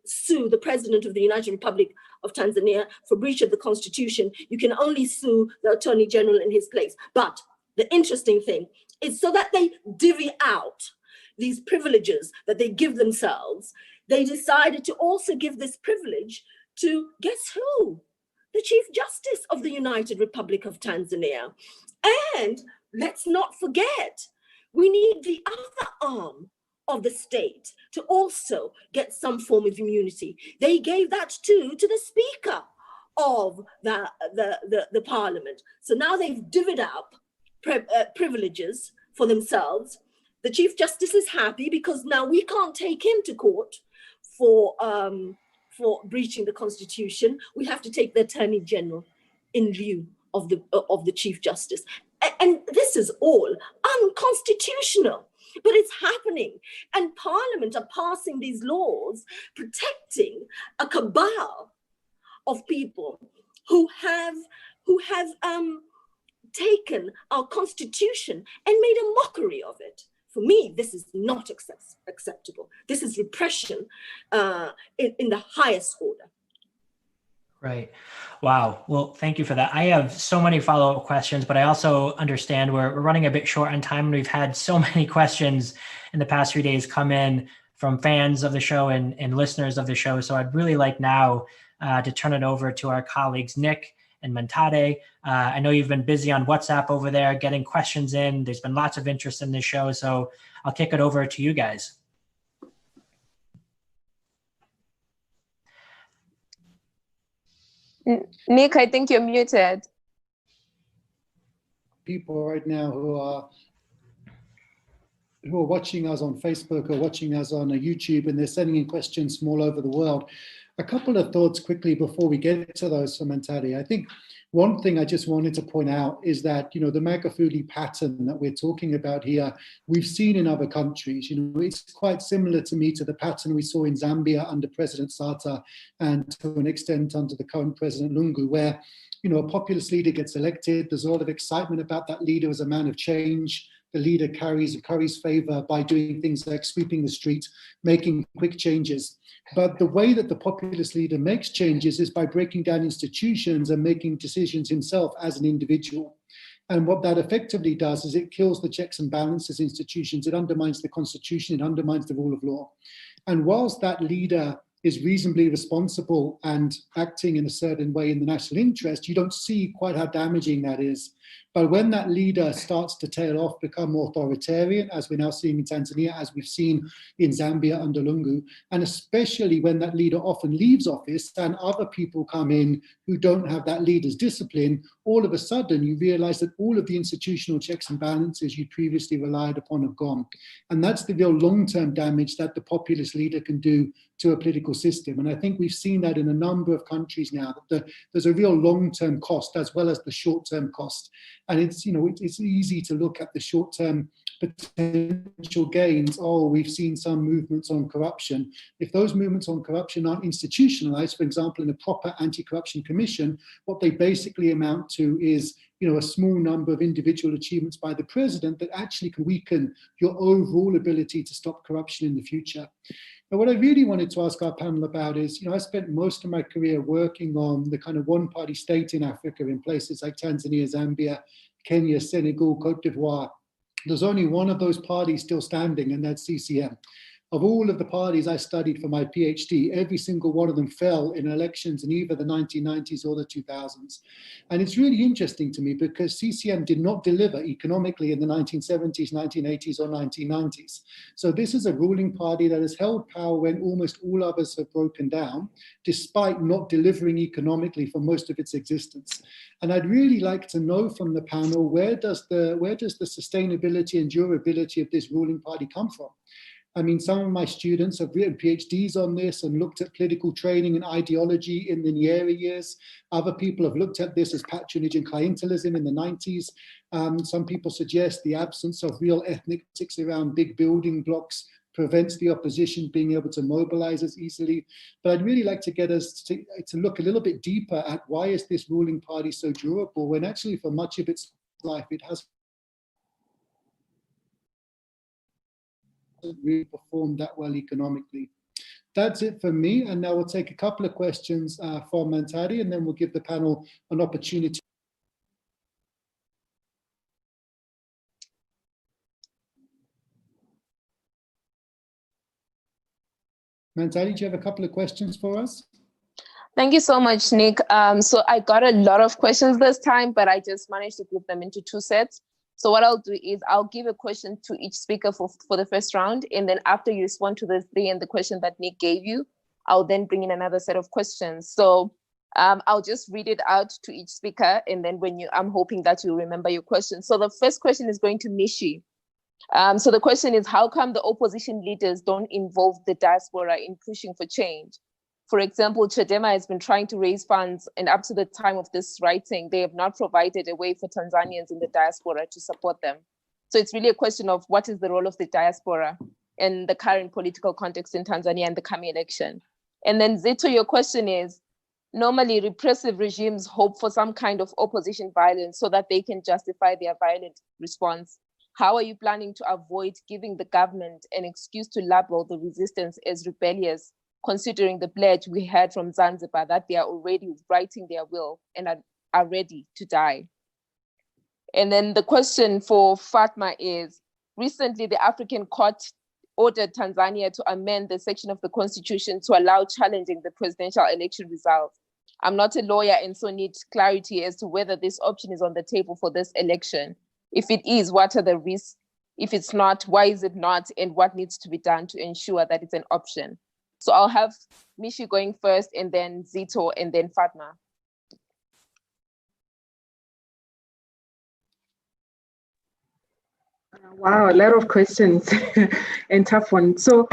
sue the president of the United Republic of Tanzania for breach of the constitution. You can only sue the attorney general in his place. But the interesting thing is, so that they divvy out these privileges that they give themselves, they decided to also give this privilege to, guess who? The Chief Justice of the United Republic of Tanzania. And let's not forget, we need the other arm of the state to also get some form of immunity. They gave that too to the Speaker of the Parliament. So now they've divvied up privileges for themselves. The Chief Justice is happy because now we can't take him to court for breaching the Constitution. We have to take the Attorney General in lieu of the Chief Justice. And this is all unconstitutional, but it's happening. And Parliament are passing these laws protecting a cabal of people who have taken our Constitution and made a mockery of it. For me, this is not acceptable. This is repression in the highest order. Right. Wow. Well, thank you for that. I have so many follow-up questions, but I also understand we're running a bit short on time, and we've had so many questions in the past few days come in from fans of the show and listeners of the show. So I'd really like now to turn it over to our colleagues, Nick and Mentade. I know you've been busy on WhatsApp over there getting questions in. There's been lots of interest in this show, so I'll kick it over to you guys. Nick, I think you're muted. People right now who are watching us on Facebook or watching us on YouTube, and they're sending in questions from all over the world. A couple of thoughts quickly before we get to those for Mentade. I think one thing I just wanted to point out is that, the Magufuli pattern that we're talking about here, we've seen in other countries. It's quite similar to me to the pattern we saw in Zambia under President Sata and to an extent under the current President Lungu, where, a populist leader gets elected. There's a lot of excitement about that leader as a man of change. The leader curries favor by doing things like sweeping the street, making quick changes. But the way that the populist leader makes changes is by breaking down institutions and making decisions himself as an individual. And what that effectively does is it kills the checks and balances institutions. It undermines the constitution. It undermines the rule of law. And whilst that leader is reasonably responsible and acting in a certain way in the national interest, you don't see quite how damaging that is. But when that leader starts to tail off, become more authoritarian, as we're now seeing in Tanzania, as we've seen in Zambia under Lungu, and especially when that leader often leaves office and other people come in who don't have that leader's discipline, all of a sudden you realize that all of the institutional checks and balances you previously relied upon have gone. And that's the real long-term damage that the populist leader can do to a political system. And I think we've seen that in a number of countries now, that there's a real long-term cost as well as the short-term cost. And it's easy to look at the short-term potential gains. Oh, we've seen some movements on corruption. If those movements on corruption aren't institutionalized, for example, in a proper anti-corruption commission, what they basically amount to is a small number of individual achievements by the president that actually can weaken your overall ability to stop corruption in the future. Now, what I really wanted to ask our panel about is, I spent most of my career working on the kind of one-party state in Africa in places like Tanzania, Zambia, Kenya, Senegal, Cote d'Ivoire. There's only one of those parties still standing, and that's CCM. Of all of the parties I studied for my PhD, every single one of them fell in elections in either the 1990s or the 2000s. And it's really interesting to me because CCM did not deliver economically in the 1970s, 1980s, or 1990s. So this is a ruling party that has held power when almost all others have broken down, despite not delivering economically for most of its existence. And I'd really like to know from the panel, where does the sustainability and durability of this ruling party come from? I mean, some of my students have written PhDs on this and looked at political training and ideology in the Nyeri years. Other people have looked at this as patronage and clientelism in the 90s. Some people suggest the absence of real ethnic politics around big building blocks prevents the opposition being able to mobilize as easily. But I'd really like to get us to look a little bit deeper at why is this ruling party so durable, when actually for much of its life it hasn't really performed that well economically. That's it for me, and now we'll take a couple of questions from Mantadi, and then we'll give the panel an opportunity. Mantadi, do you have a couple of questions for us? Thank you so much, Nick. So I got a lot of questions this time, but I just managed to group them into 2 sets. So what I'll do is I'll give a question to each speaker for the first round. And then after you respond to the 3 and the question that Nick gave you, I'll then bring in another set of questions. So I'll just read it out to each speaker. And then I'm hoping that you remember your question. So the first question is going to Mishi. So the question is, how come the opposition leaders don't involve the diaspora in pushing for change? For example, Chadema has been trying to raise funds, and up to the time of this writing, they have not provided a way for Tanzanians in the diaspora to support them. So it's really a question of what is the role of the diaspora in the current political context in Tanzania and the coming election. And then Zito, your question is, normally repressive regimes hope for some kind of opposition violence so that they can justify their violent response. How are you planning to avoid giving the government an excuse to label the resistance as rebellious, considering the pledge we heard from Zanzibar that they are already writing their will and are ready to die? And then the question for Fatma is, recently the African Court ordered Tanzania to amend the section of the constitution to allow challenging the presidential election results. I'm not a lawyer and so need clarity as to whether this option is on the table for this election. If it is, what are the risks? If it's not, why is it not? And what needs to be done to ensure that it's an option? So I'll have Mishi going first, and then Zito, and then Fatma. Wow, a lot of questions and tough ones. So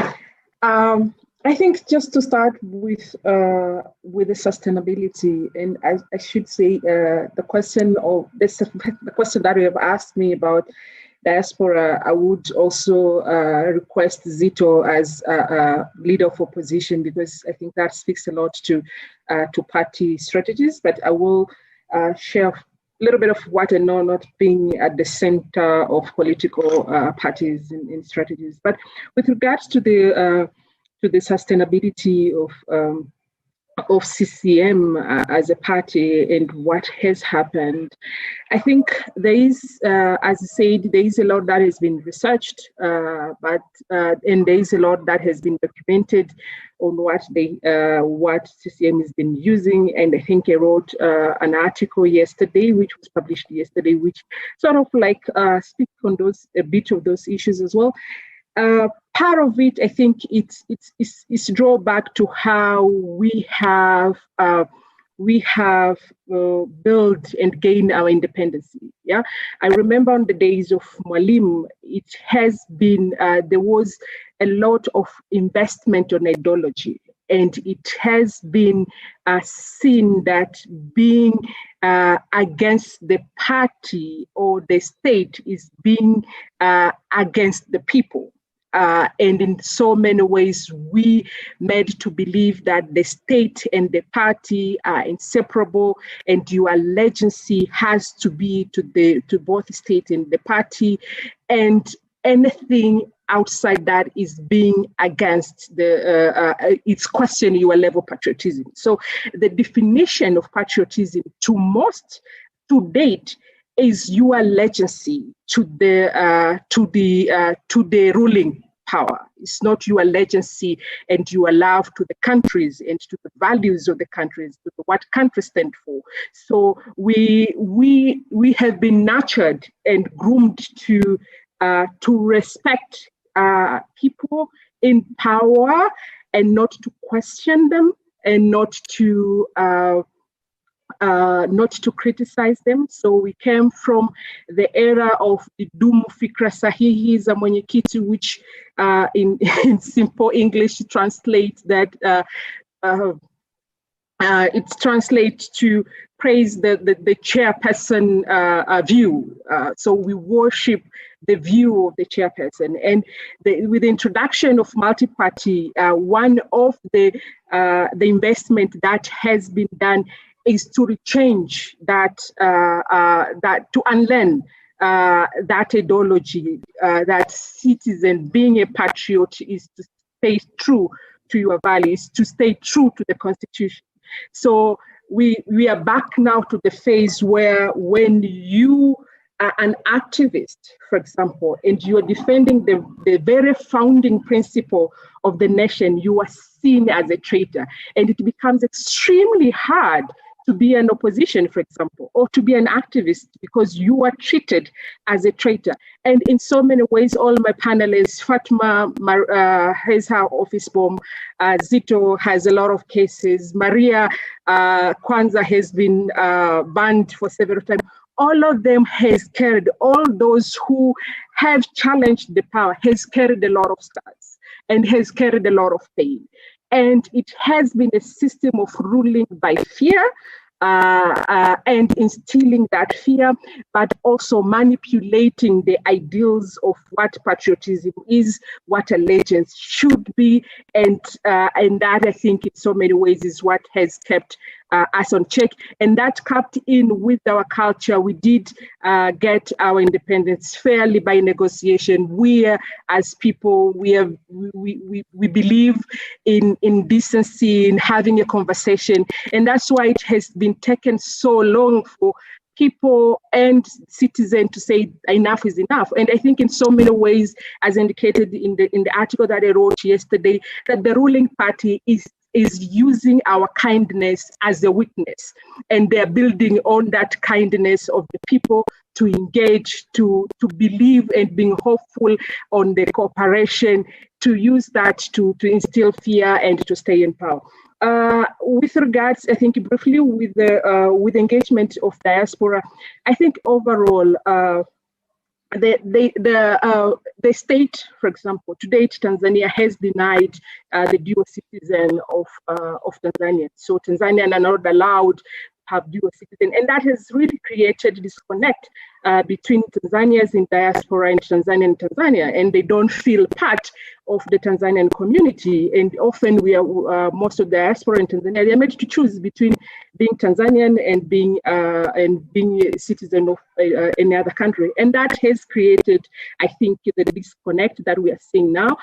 I think just to start with the sustainability, and I should say the question that you have asked me about diaspora, I would also request Zito as a leader of opposition, because I think that speaks a lot to party strategies. But I will share a little bit of what I know, not being at the center of political parties in strategies. But with regards to the sustainability of CCM as a party and what has happened, I think there is, as I said, there is a lot that has been researched, and there is a lot that has been documented on what CCM has been using. And I think I wrote an article yesterday, which was published yesterday, which sort of like speaks on a bit of those issues as well. Part of it, I think, it's draw back to how we have built and gained our independence. Yeah, I remember on the days of Mwalimu, it has been there was a lot of investment on ideology, and it has been seen that being against the party or the state is being against the people. And in so many ways, we made to believe that the state and the party are inseparable, and your allegiance has to be to both the state and the party, and anything outside that is being against it's questioning your level of patriotism. So the definition of patriotism to date is your allegiance to the ruling power. It's not your allegiance and your love to the countries and to the values of the countries, to what countries stand for. So we have been nurtured and groomed to respect people in power and not to question them and not to criticize them. So we came from the era of the Dumu Fikra Sahihi za Mwenyekiti, which in simple English translates that it translates to praise the chairperson view. So we worship the view of the chairperson. And with the introduction of multi-party, one of the investment that has been done is to change that, to unlearn that ideology, that citizen being a patriot is to stay true to your values, to stay true to the Constitution. So we are back now to the phase where when you are an activist, for example, and you are defending the very founding principle of the nation, you are seen as a traitor. And it becomes extremely hard to be an opposition, for example, or to be an activist because you are treated as a traitor. And in so many ways, all my panelists, Fatma has her office bomb, Zito has a lot of cases, Maria Kwanza has been banned for several times. All of them has carried, all those who have challenged the power has carried a lot of scars and has carried a lot of pain. And it has been a system of ruling by fear and instilling that fear, but also manipulating the ideals of what patriotism is, what allegiance should be, and that I think in so many ways is what has kept us on check. And that kept in with our culture. We did get our independence fairly by negotiation. We as people, we believe in decency, in having a conversation. And that's why it has been taken so long for people and citizens to say enough is enough. And I think in so many ways, as indicated in the article that I wrote yesterday, that the ruling party is using our kindness as a weakness, and they're building on that kindness of the people to engage, to believe and being hopeful on the cooperation, to use that to instill fear and to stay in power. With regards, I think briefly with the engagement of diaspora, I think overall the state, for example, to date, Tanzania has denied the dual citizen of Tanzania. So Tanzanians are not allowed to have dual citizen, and that has really created disconnect between Tanzanians in diaspora and Tanzania, and they don't feel part of the Tanzanian community. And often we are most of the diaspora in Tanzania, they are made to choose between being Tanzanian and being a citizen of any other country, and that has created, I think, the disconnect that we are seeing now.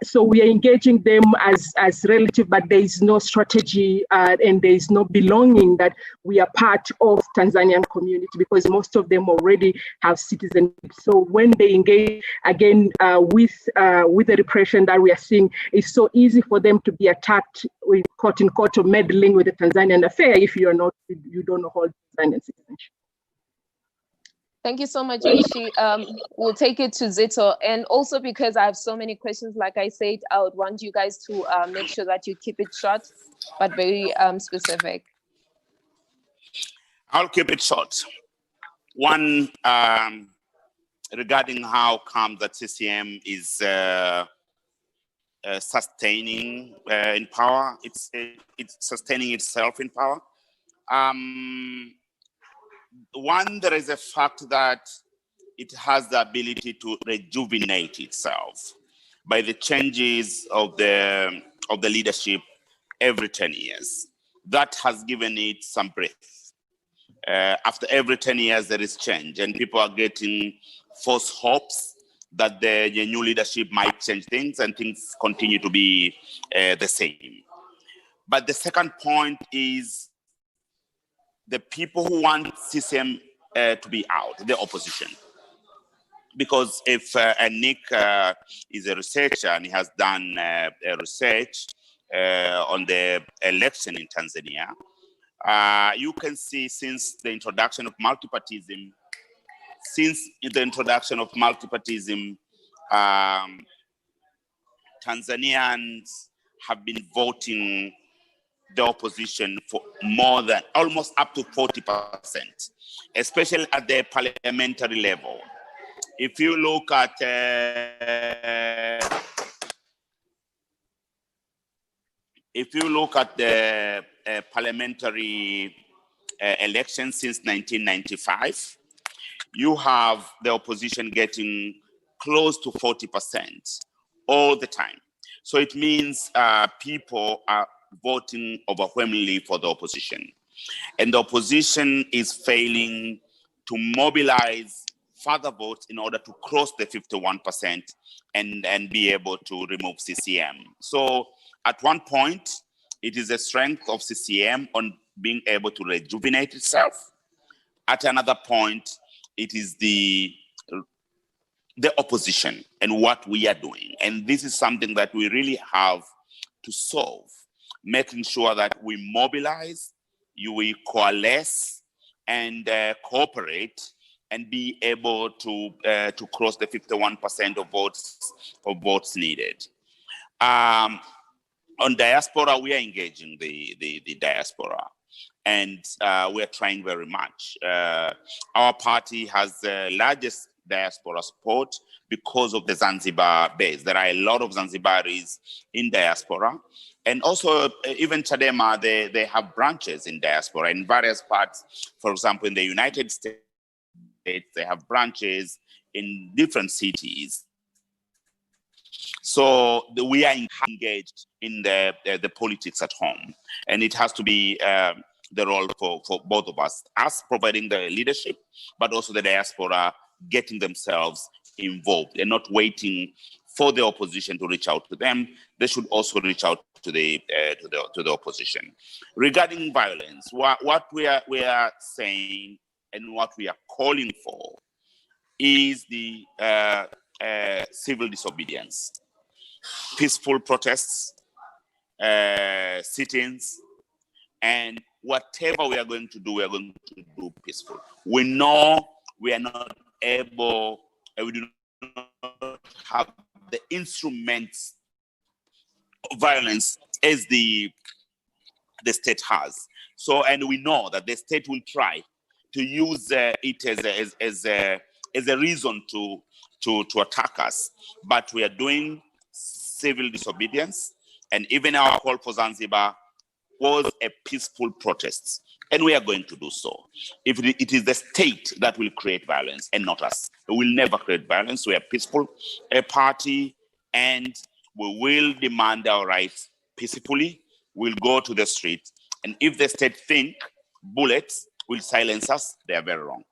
So we are engaging them as relative, but there is no strategy and there is no belonging that we are part of Tanzanian community, because most of them already have citizenship. So when they engage again with the repression that we are seeing, it's so easy for them to be attacked with quote unquote or meddling with the Tanzanian affair if you don't hold Tanzanian citizenship. Thank you so much, Ishi. We'll take it to Zito. And also because I have so many questions, like I said, I would want you guys to make sure that you keep it short, but very specific. I'll keep it short. One, regarding how come that CCM is sustaining in power, it's sustaining itself in power. One, there is a fact that it has the ability to rejuvenate itself by the changes of the leadership every 10 years. That has given it some breath. After every 10 years, there is change, and people are getting false hopes that the new leadership might change things and things continue to be the same. But the second point is the people who want CCM to be out, the opposition. Because if Nick is a researcher and he has done research on the election in Tanzania, you can see since the introduction of multipartism, Tanzanians have been voting the opposition for more than almost up to 40%, especially at the parliamentary level. If you look at the parliamentary elections since 1995, you have the opposition getting close to 40% all the time. So it means people are voting overwhelmingly for the opposition. And the opposition is failing to mobilize further votes in order to cross the 51% and be able to remove CCM. So at one point, it is the strength of CCM on being able to rejuvenate itself. At another point, it is the opposition and what we are doing. And this is something that we really have to solve, making sure that we mobilize, we coalesce and cooperate and be able to cross the 51% of votes needed. On diaspora, we are engaging the diaspora, and we are trying very much. Our party has the largest diaspora support because of the Zanzibar base. There are a lot of Zanzibaris in diaspora. And also, even Chadema, they have branches in diaspora in various parts. For example, in the United States, they have branches in different cities. So we are engaged in the politics at home. And it has to be the role for both of us providing the leadership, but also the diaspora getting themselves involved and not waiting for the opposition to reach out to them. They should also reach out to the opposition. Regarding violence, what we are saying and what we are calling for is the civil disobedience, peaceful protests, sit-ins, and whatever we are going to do peaceful. We know we are not able, we do not have the instruments of violence as the state has. So, and we know that the state will try to use it as a reason to attack us. But we are doing civil disobedience, and even our call for Zanzibar was a peaceful protest, and we are going to do so. If it is the state that will create violence and not us, we will never create violence. We are a peaceful party, and we will demand our rights peacefully. We'll go to the street, and if the state think bullets will silence us, they are very wrong.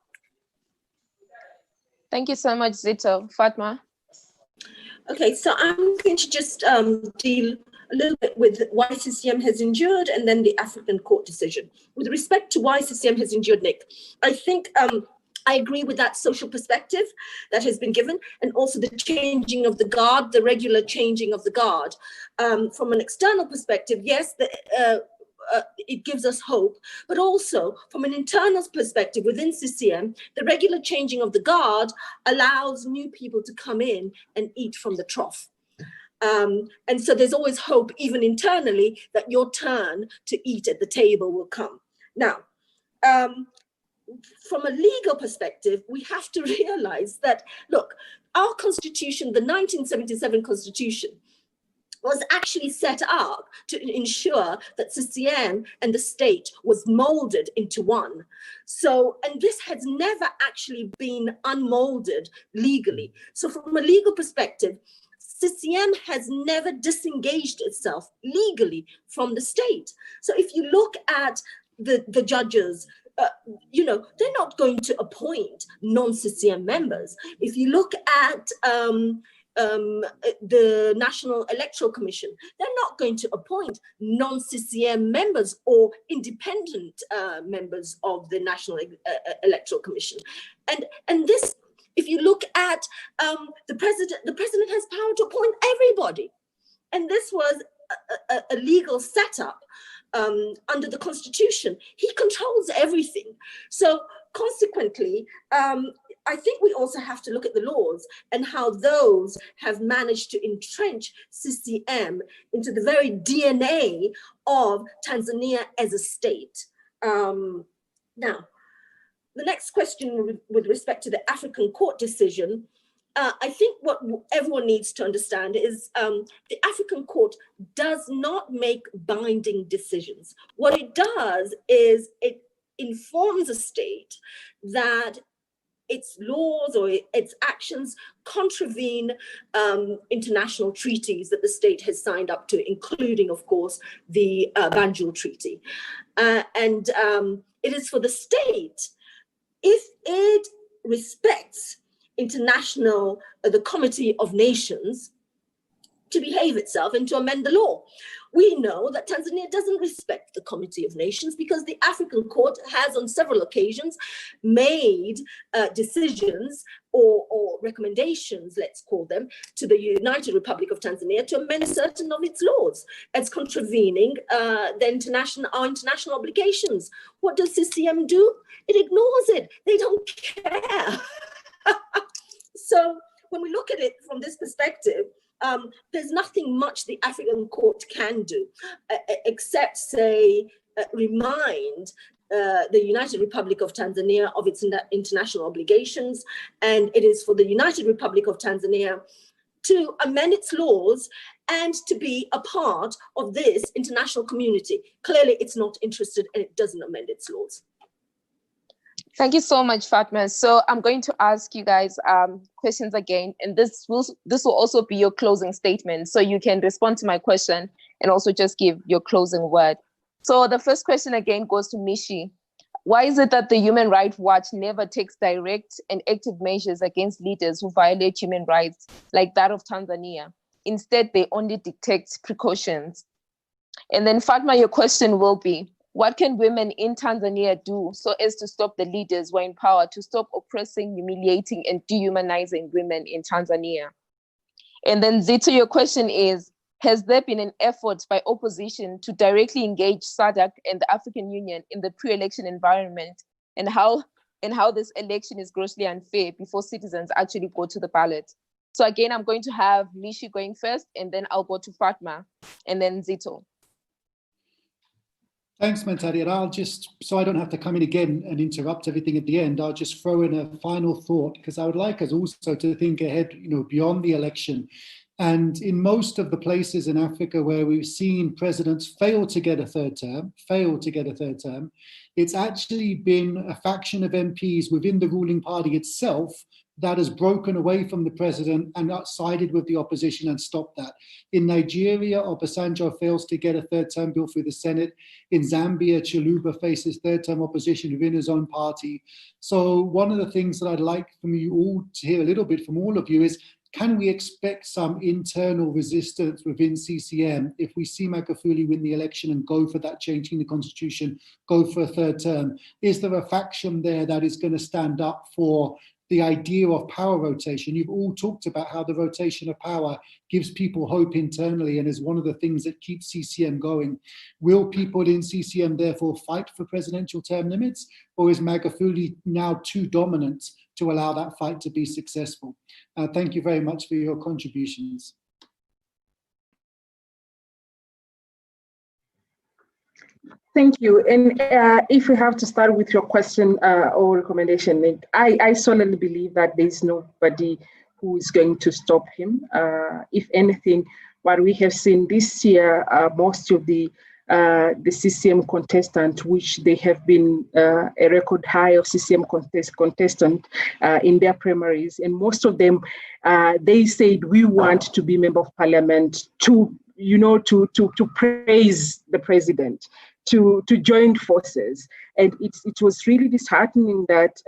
Thank you so much, Zito. Fatma? Okay, so I'm going to just deal a little bit with why CCM has endured and then the African court decision. With respect to why CCM has endured, Nick, I think I agree with that social perspective that has been given, and also the changing of the guard, the regular changing of the guard. From an external perspective, yes, it gives us hope, but also from an internal perspective within CCM, the regular changing of the guard allows new people to come in and eat from the trough. And so there's always hope, even internally, that your turn to eat at the table will come. Now, from a legal perspective, we have to realize that, look, our constitution, the 1977 constitution, was actually set up to ensure that CCM and the state was molded into one. So, and this has never actually been unmolded legally. So from a legal perspective, CCM has never disengaged itself legally from the state. So if you look at the judges, you know, they're not going to appoint non-CCM members. If you look at the National Electoral Commission, they're not going to appoint non-CCM members or independent members of the National Electoral Commission. And this, if you look at the president has power to appoint everybody. And this was a legal setup under the Constitution. He controls everything. So consequently, I think we also have to look at the laws and how those have managed to entrench CCM into the very DNA of Tanzania as a state. Now, the next question with respect to the African court decision, I think what everyone needs to understand is the African court does not make binding decisions. What it does is it informs a state that its laws or its actions contravene international treaties that the state has signed up to, including, of course, the Banjul Treaty. And it is for the state, if it respects the Committee of Nations, to behave itself and to amend the law. We know that Tanzania doesn't respect the Committee of Nations because the African Court has on several occasions made decisions or recommendations, let's call them, to the United Republic of Tanzania to amend certain of its laws as contravening our international obligations. What does CCM do? It ignores it. They don't care. So when we look at it from this perspective, there's nothing much the African Court can do except say, remind the United Republic of Tanzania of its international obligations. And it is for the United Republic of Tanzania to amend its laws and to be a part of this international community. Clearly, it's not interested and it doesn't amend its laws. Thank you so much, Fatma. So I'm going to ask you guys questions again, and this will also be your closing statement. So you can respond to my question and also just give your closing word. So the first question again goes to Mishi. Why is it that the Human Rights Watch never takes direct and active measures against leaders who violate human rights like that of Tanzania? Instead, they only detect precautions. And then Fatma, your question will be, what can women in Tanzania do so as to stop the leaders who are in power to stop oppressing, humiliating, and dehumanizing women in Tanzania? And then Zito, your question is, has there been an effort by opposition to directly engage SADC and the African Union in the pre-election environment, and how this election is grossly unfair before citizens actually go to the ballot? So again, I'm going to have Mishi going first, and then I'll go to Fatma, and then Zito. Thanks, Mantadi. And I'll just, so I don't have to come in again and interrupt everything at the end, I'll just throw in a final thought, because I would like us also to think ahead, beyond the election. And in most of the places in Africa where we've seen presidents fail to get a third term, it's actually been a faction of MPs within the ruling party itself that has broken away from the president and sided with the opposition and stopped that. In Nigeria, Obasanjo fails to get a third-term bill through the Senate. In Zambia, Chiluba faces third-term opposition within his own party. So one of the things that I'd like from you all to hear a little bit from all of you is, can we expect some internal resistance within CCM if we see Magufuli win the election and go for that changing the constitution, go for a third term? Is there a faction there that is going to stand up for the idea of power rotation? You've all talked about how the rotation of power gives people hope internally and is one of the things that keeps CCM going. Will people in CCM therefore fight for presidential term limits, or is Magufuli now too dominant to allow that fight to be successful? Thank you very much for your contributions. Thank you. And if we have to start with your question or recommendation, I solely believe that there is nobody who is going to stop him. If anything, what we have seen this year, most of the CCM contestant, which they have been a record high of CCM contestant in their primaries, and most of them, they said, we want to be member of parliament to praise the president, to join forces. And it was really disheartening that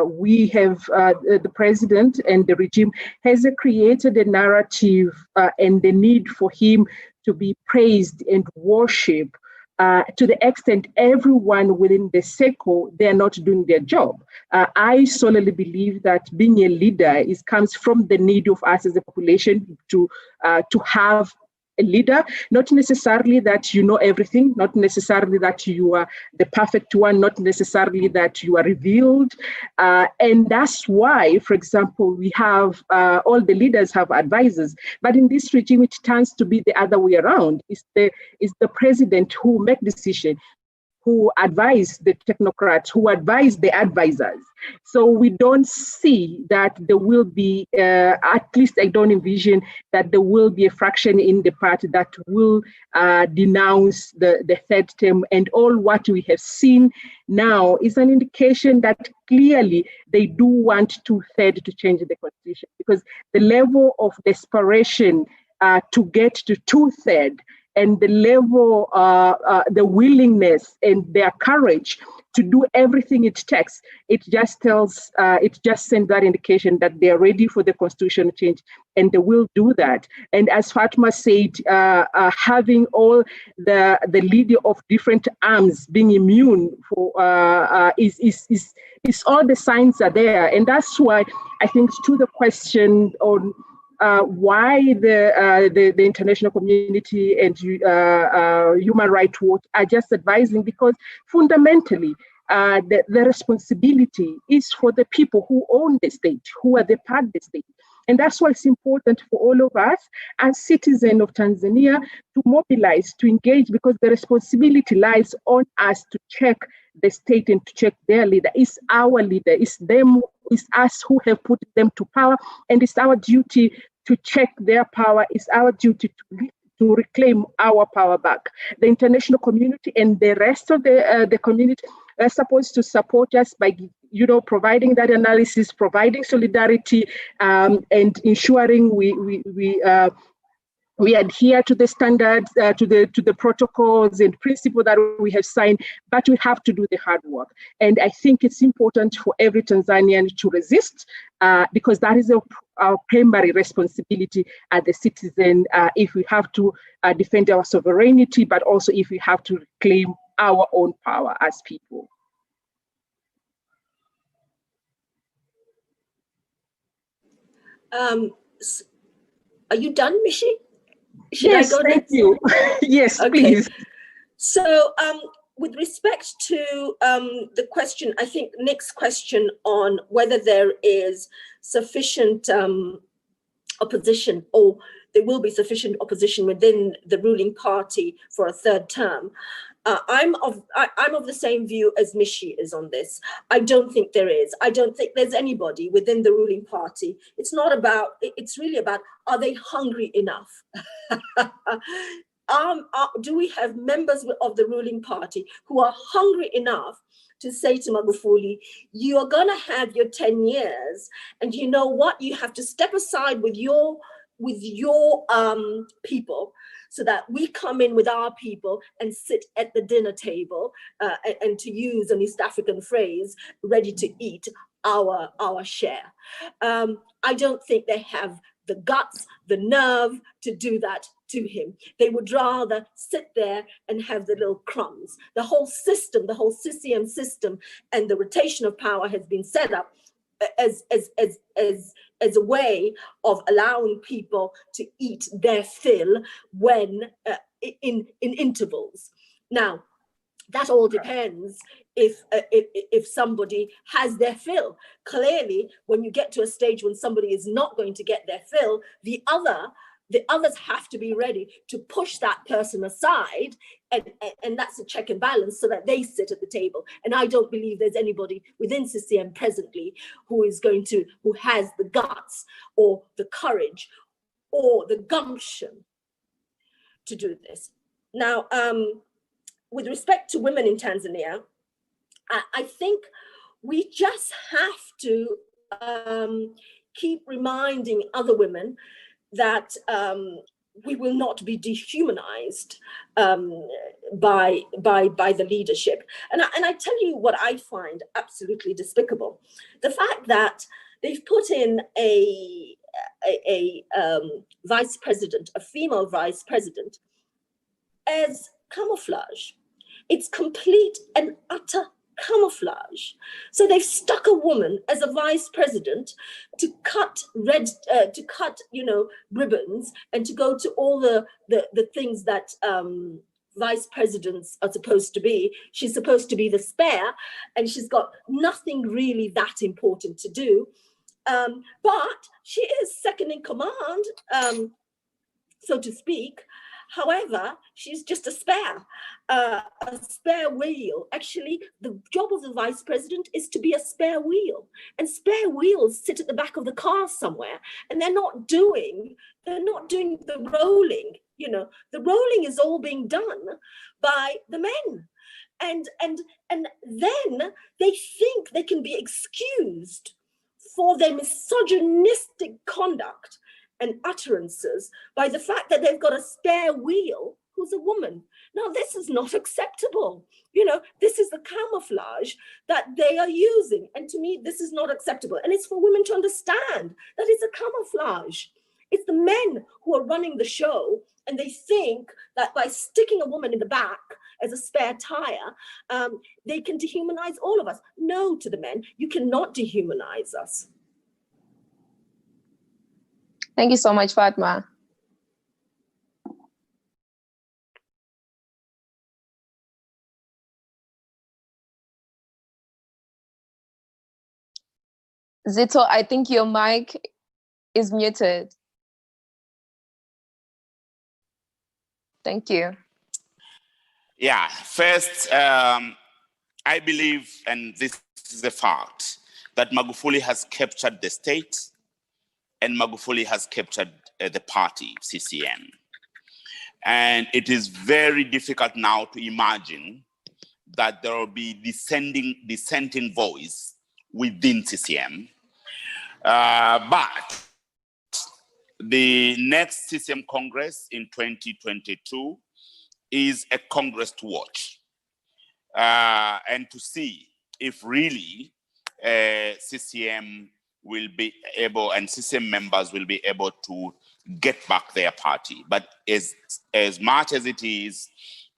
we have the president and the regime has created a narrative and the need for him to be praised and worshipped to the extent everyone within the circle, they're not doing their job. I solely believe that being a leader comes from the need of us as a population to have a leader, not necessarily that you know everything, not necessarily that you are the perfect one, not necessarily that you are revealed. And that's why, for example, we have all the leaders have advisors, but in this regime, it tends to be the other way around. It's the president who make decision, who advise the technocrats, who advise the advisors. So we don't see that there will be, at least I don't envision that there will be a fraction in the party that will denounce the third term. And all what we have seen now is an indication that clearly they do want two-thirds to change the constitution, because the level of desperation to get to two-thirds and the level, the willingness and their courage to do everything it takes, it just sends that indication that they're ready for the constitutional change, and they will do that. And as Fatma said, having all the leader of different arms being immune for is all the signs are there, and that's why I think to the question on why the international community and Human Rights Watch are just advising, because fundamentally the responsibility is for the people who own the state, who are the part of the state. And that's why it's important for all of us as citizens of Tanzania to mobilize, to engage, because the responsibility lies on us to check the state and to check their leader. It's our leader, it's them, it's us who have put them to power, and it's our duty to check their power. It's our duty to reclaim our power back. The international community and the rest of the community are supposed to support us by, providing that analysis, providing solidarity, and ensuring we adhere to the standards, to the protocols and principles that we have signed, but we have to do the hard work. And I think it's important for every Tanzanian to resist, because that is our primary responsibility as a citizen, if we have to defend our sovereignty, but also if we have to reclaim our own power as people. Are you done, Mishi? Yes, thank you. Yes, okay. Please. So with respect to the question, I think Nick's question on whether there is sufficient opposition, or there will be sufficient opposition within the ruling party for a third term, I'm of the same view as Mishi is on this. I don't think there is. I don't think there's anybody within the ruling party. It's really about, are they hungry enough? Do we have members of the ruling party who are hungry enough to say to Magufuli, you are going to have your 10 years, and you know what? You have to step aside with your people, so that we come in with our people and sit at the dinner table, and to use an East African phrase, ready to eat our share. I don't think they have the guts, the nerve to do that to him. They would rather sit there and have the little crumbs. The whole system, the whole CCM system and the rotation of power has been set up as a way of allowing people to eat their fill when in intervals. Now, that all depends if somebody has their fill. Clearly, when you get to a stage when somebody is not going to get their fill, the others have to be ready to push that person aside, and that's a check and balance, so that they sit at the table. And I don't believe there's anybody within CCM presently who has the guts or the courage or the gumption to do this. Now, with respect to women in Tanzania, I think we just have to keep reminding other women that we will not be dehumanized by the leadership. And I tell you what I find absolutely despicable: the fact that they've put in a vice president, a female vice president, as camouflage. It's complete and utter camouflage. So they've stuck a woman as a vice president to cut ribbons, and to go to all the things that vice presidents are supposed to be. She's supposed to be the spare, and she's got nothing really that important to do. But she is second in command, so to speak. However, she's just a spare wheel. Actually, the job of the vice president is to be a spare wheel, and spare wheels sit at the back of the car somewhere, and they're not doing the rolling. You know, the rolling is all being done by the men. And then they think they can be excused for their misogynistic conduct and utterances by the fact that they've got a spare wheel who's a woman. Now, this is not acceptable. You know, this is the camouflage that they are using. And to me, this is not acceptable. And it's for women to understand that it's a camouflage. It's the men who are running the show, and they think that by sticking a woman in the back as a spare tire, they can dehumanize all of us. No, to the men, you cannot dehumanize us. Thank you so much, Fatma. Zito, I think your mic is muted. Thank you. Yeah, first, I believe, and this is a fact, that Magufuli has captured the state and Magufuli has captured the party, CCM. And it is very difficult now to imagine that there will be dissenting voice within CCM. But the next CCM Congress in 2022 is a Congress to watch and to see if really CCM will be able, and CCM members will be able to get back their party. But as much as it is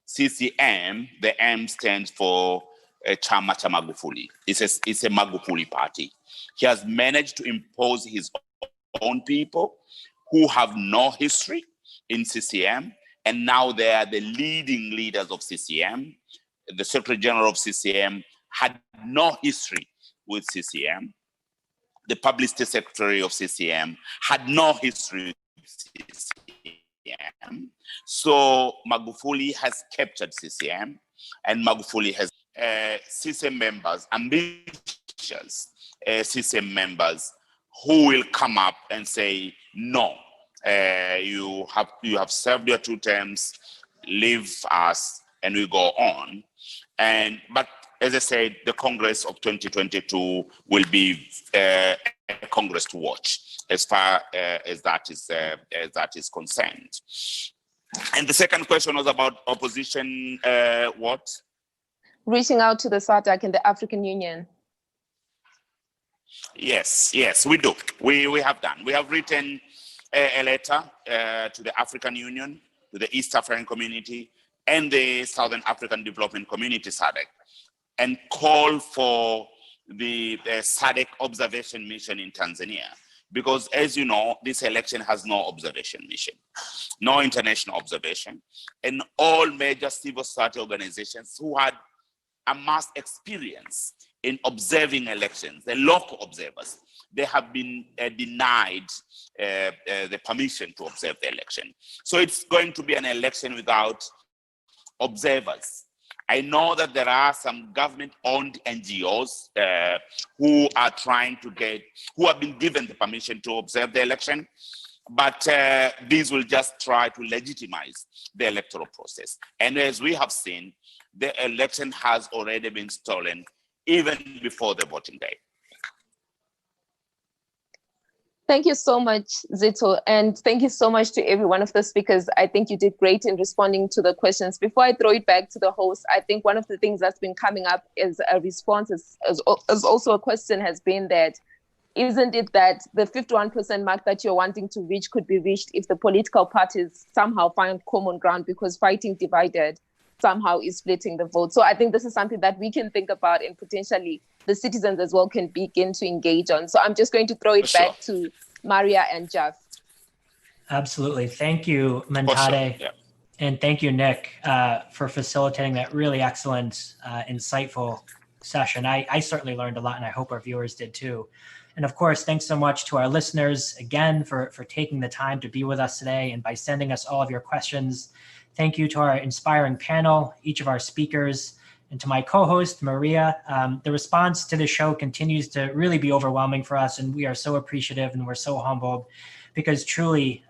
CCM, the M stands for Chama cha Magufuli. It's a Magufuli party. He has managed to impose his own people who have no history in CCM, and now they are the leading leaders of CCM. The Secretary General of CCM had no history with CCM. The Publicity Secretary of CCM had no history with CCM. So Magufuli has captured CCM, and Magufuli has CCM members, ambitious CCM members, who will come up and say, no, you have served your 2 terms, leave us, and we go on. But as I said, the Congress of 2022 will be a Congress to watch as far as that is concerned. And the second question was about opposition. What? Reaching out to the SADC and the African Union. Yes, we do. We have done. We have written a letter to the African Union, to the East African Community, and the Southern African Development Community, SADC, and call for the SADC observation mission in Tanzania. Because as you know, this election has no observation mission, no international observation, and all major civil society organizations who had amassed experience in observing elections, the local observers, they have been denied the permission to observe the election. So it's going to be an election without observers. I know that there are some government-owned NGOs who are who have been given the permission to observe the election, but these will just try to legitimize the electoral process. And as we have seen, the election has already been stolen even before the voting day. Thank you so much, Zito, and thank you so much to every one of the speakers. I think you did great in responding to the questions. Before I throw it back to the host, I think one of the things that's been coming up as a response, as also a question, has been that, isn't it that the 51% mark that you're wanting to reach could be reached if the political parties somehow find common ground, because fighting divided somehow is splitting the vote? So I think this is something that we can think about, and potentially the citizens as well can begin to engage on. So I'm just going to throw it back to Maria and Jeff. Absolutely. Thank you, Mentade. Yeah. And thank you, Nick, for facilitating that really excellent, insightful session. I certainly learned a lot, and I hope our viewers did too. And of course, thanks so much to our listeners again for taking the time to be with us today and by sending us all of your questions. Thank you to our inspiring panel, each of our speakers, and to my co-host, Maria. The response to the show continues to really be overwhelming for us, and we are so appreciative and we're so humbled because truly,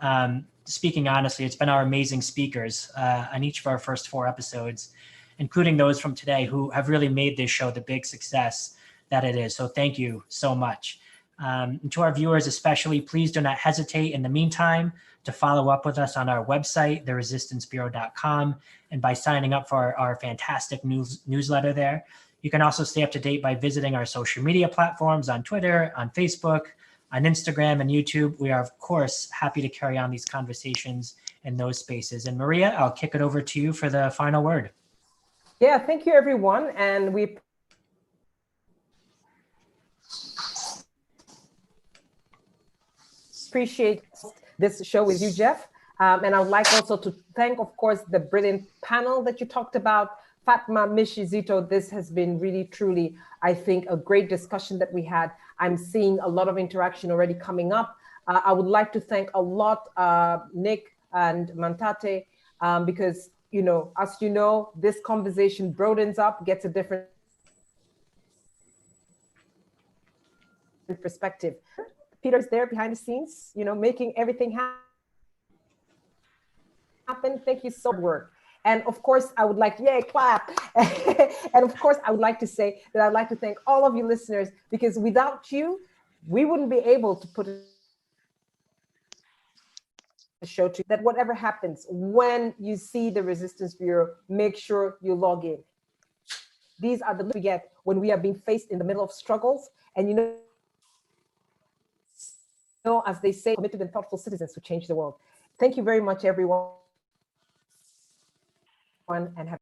speaking honestly, it's been our amazing speakers on each of our first 4 episodes, including those from today who have really made this show the big success that it is. So thank you so much. And to our viewers especially, please do not hesitate in the meantime to follow up with us on our website, theresistancebureau.com, and by signing up for our fantastic newsletter there. You can also stay up to date by visiting our social media platforms on Twitter, on Facebook, on Instagram, and YouTube. We are, of course, happy to carry on these conversations in those spaces. And Maria, I'll kick it over to you for the final word. Yeah, thank you, everyone. And we appreciate this show with you, Jeff. And I would like also to thank, of course, the brilliant panel that you talked about. Fatma, Mishizito, this has been really, truly, I think, a great discussion that we had. I'm seeing a lot of interaction already coming up. I would like to thank a lot Nick and Mantate, because, you know, as you know, this conversation broadens up, gets a different perspective. Peter's there behind the scenes, you know, making everything happen. Thank you so much. And of course, I would like, yay, clap. And of course, I would like to say that I'd like to thank all of you listeners, because without you, we wouldn't be able to put a show to that. Whatever happens, when you see the Resistance Bureau, make sure you log in. These are the we get when we are being faced in the middle of struggles. And you know, as they say, committed and thoughtful citizens to change the world. Thank you very much, everyone, and have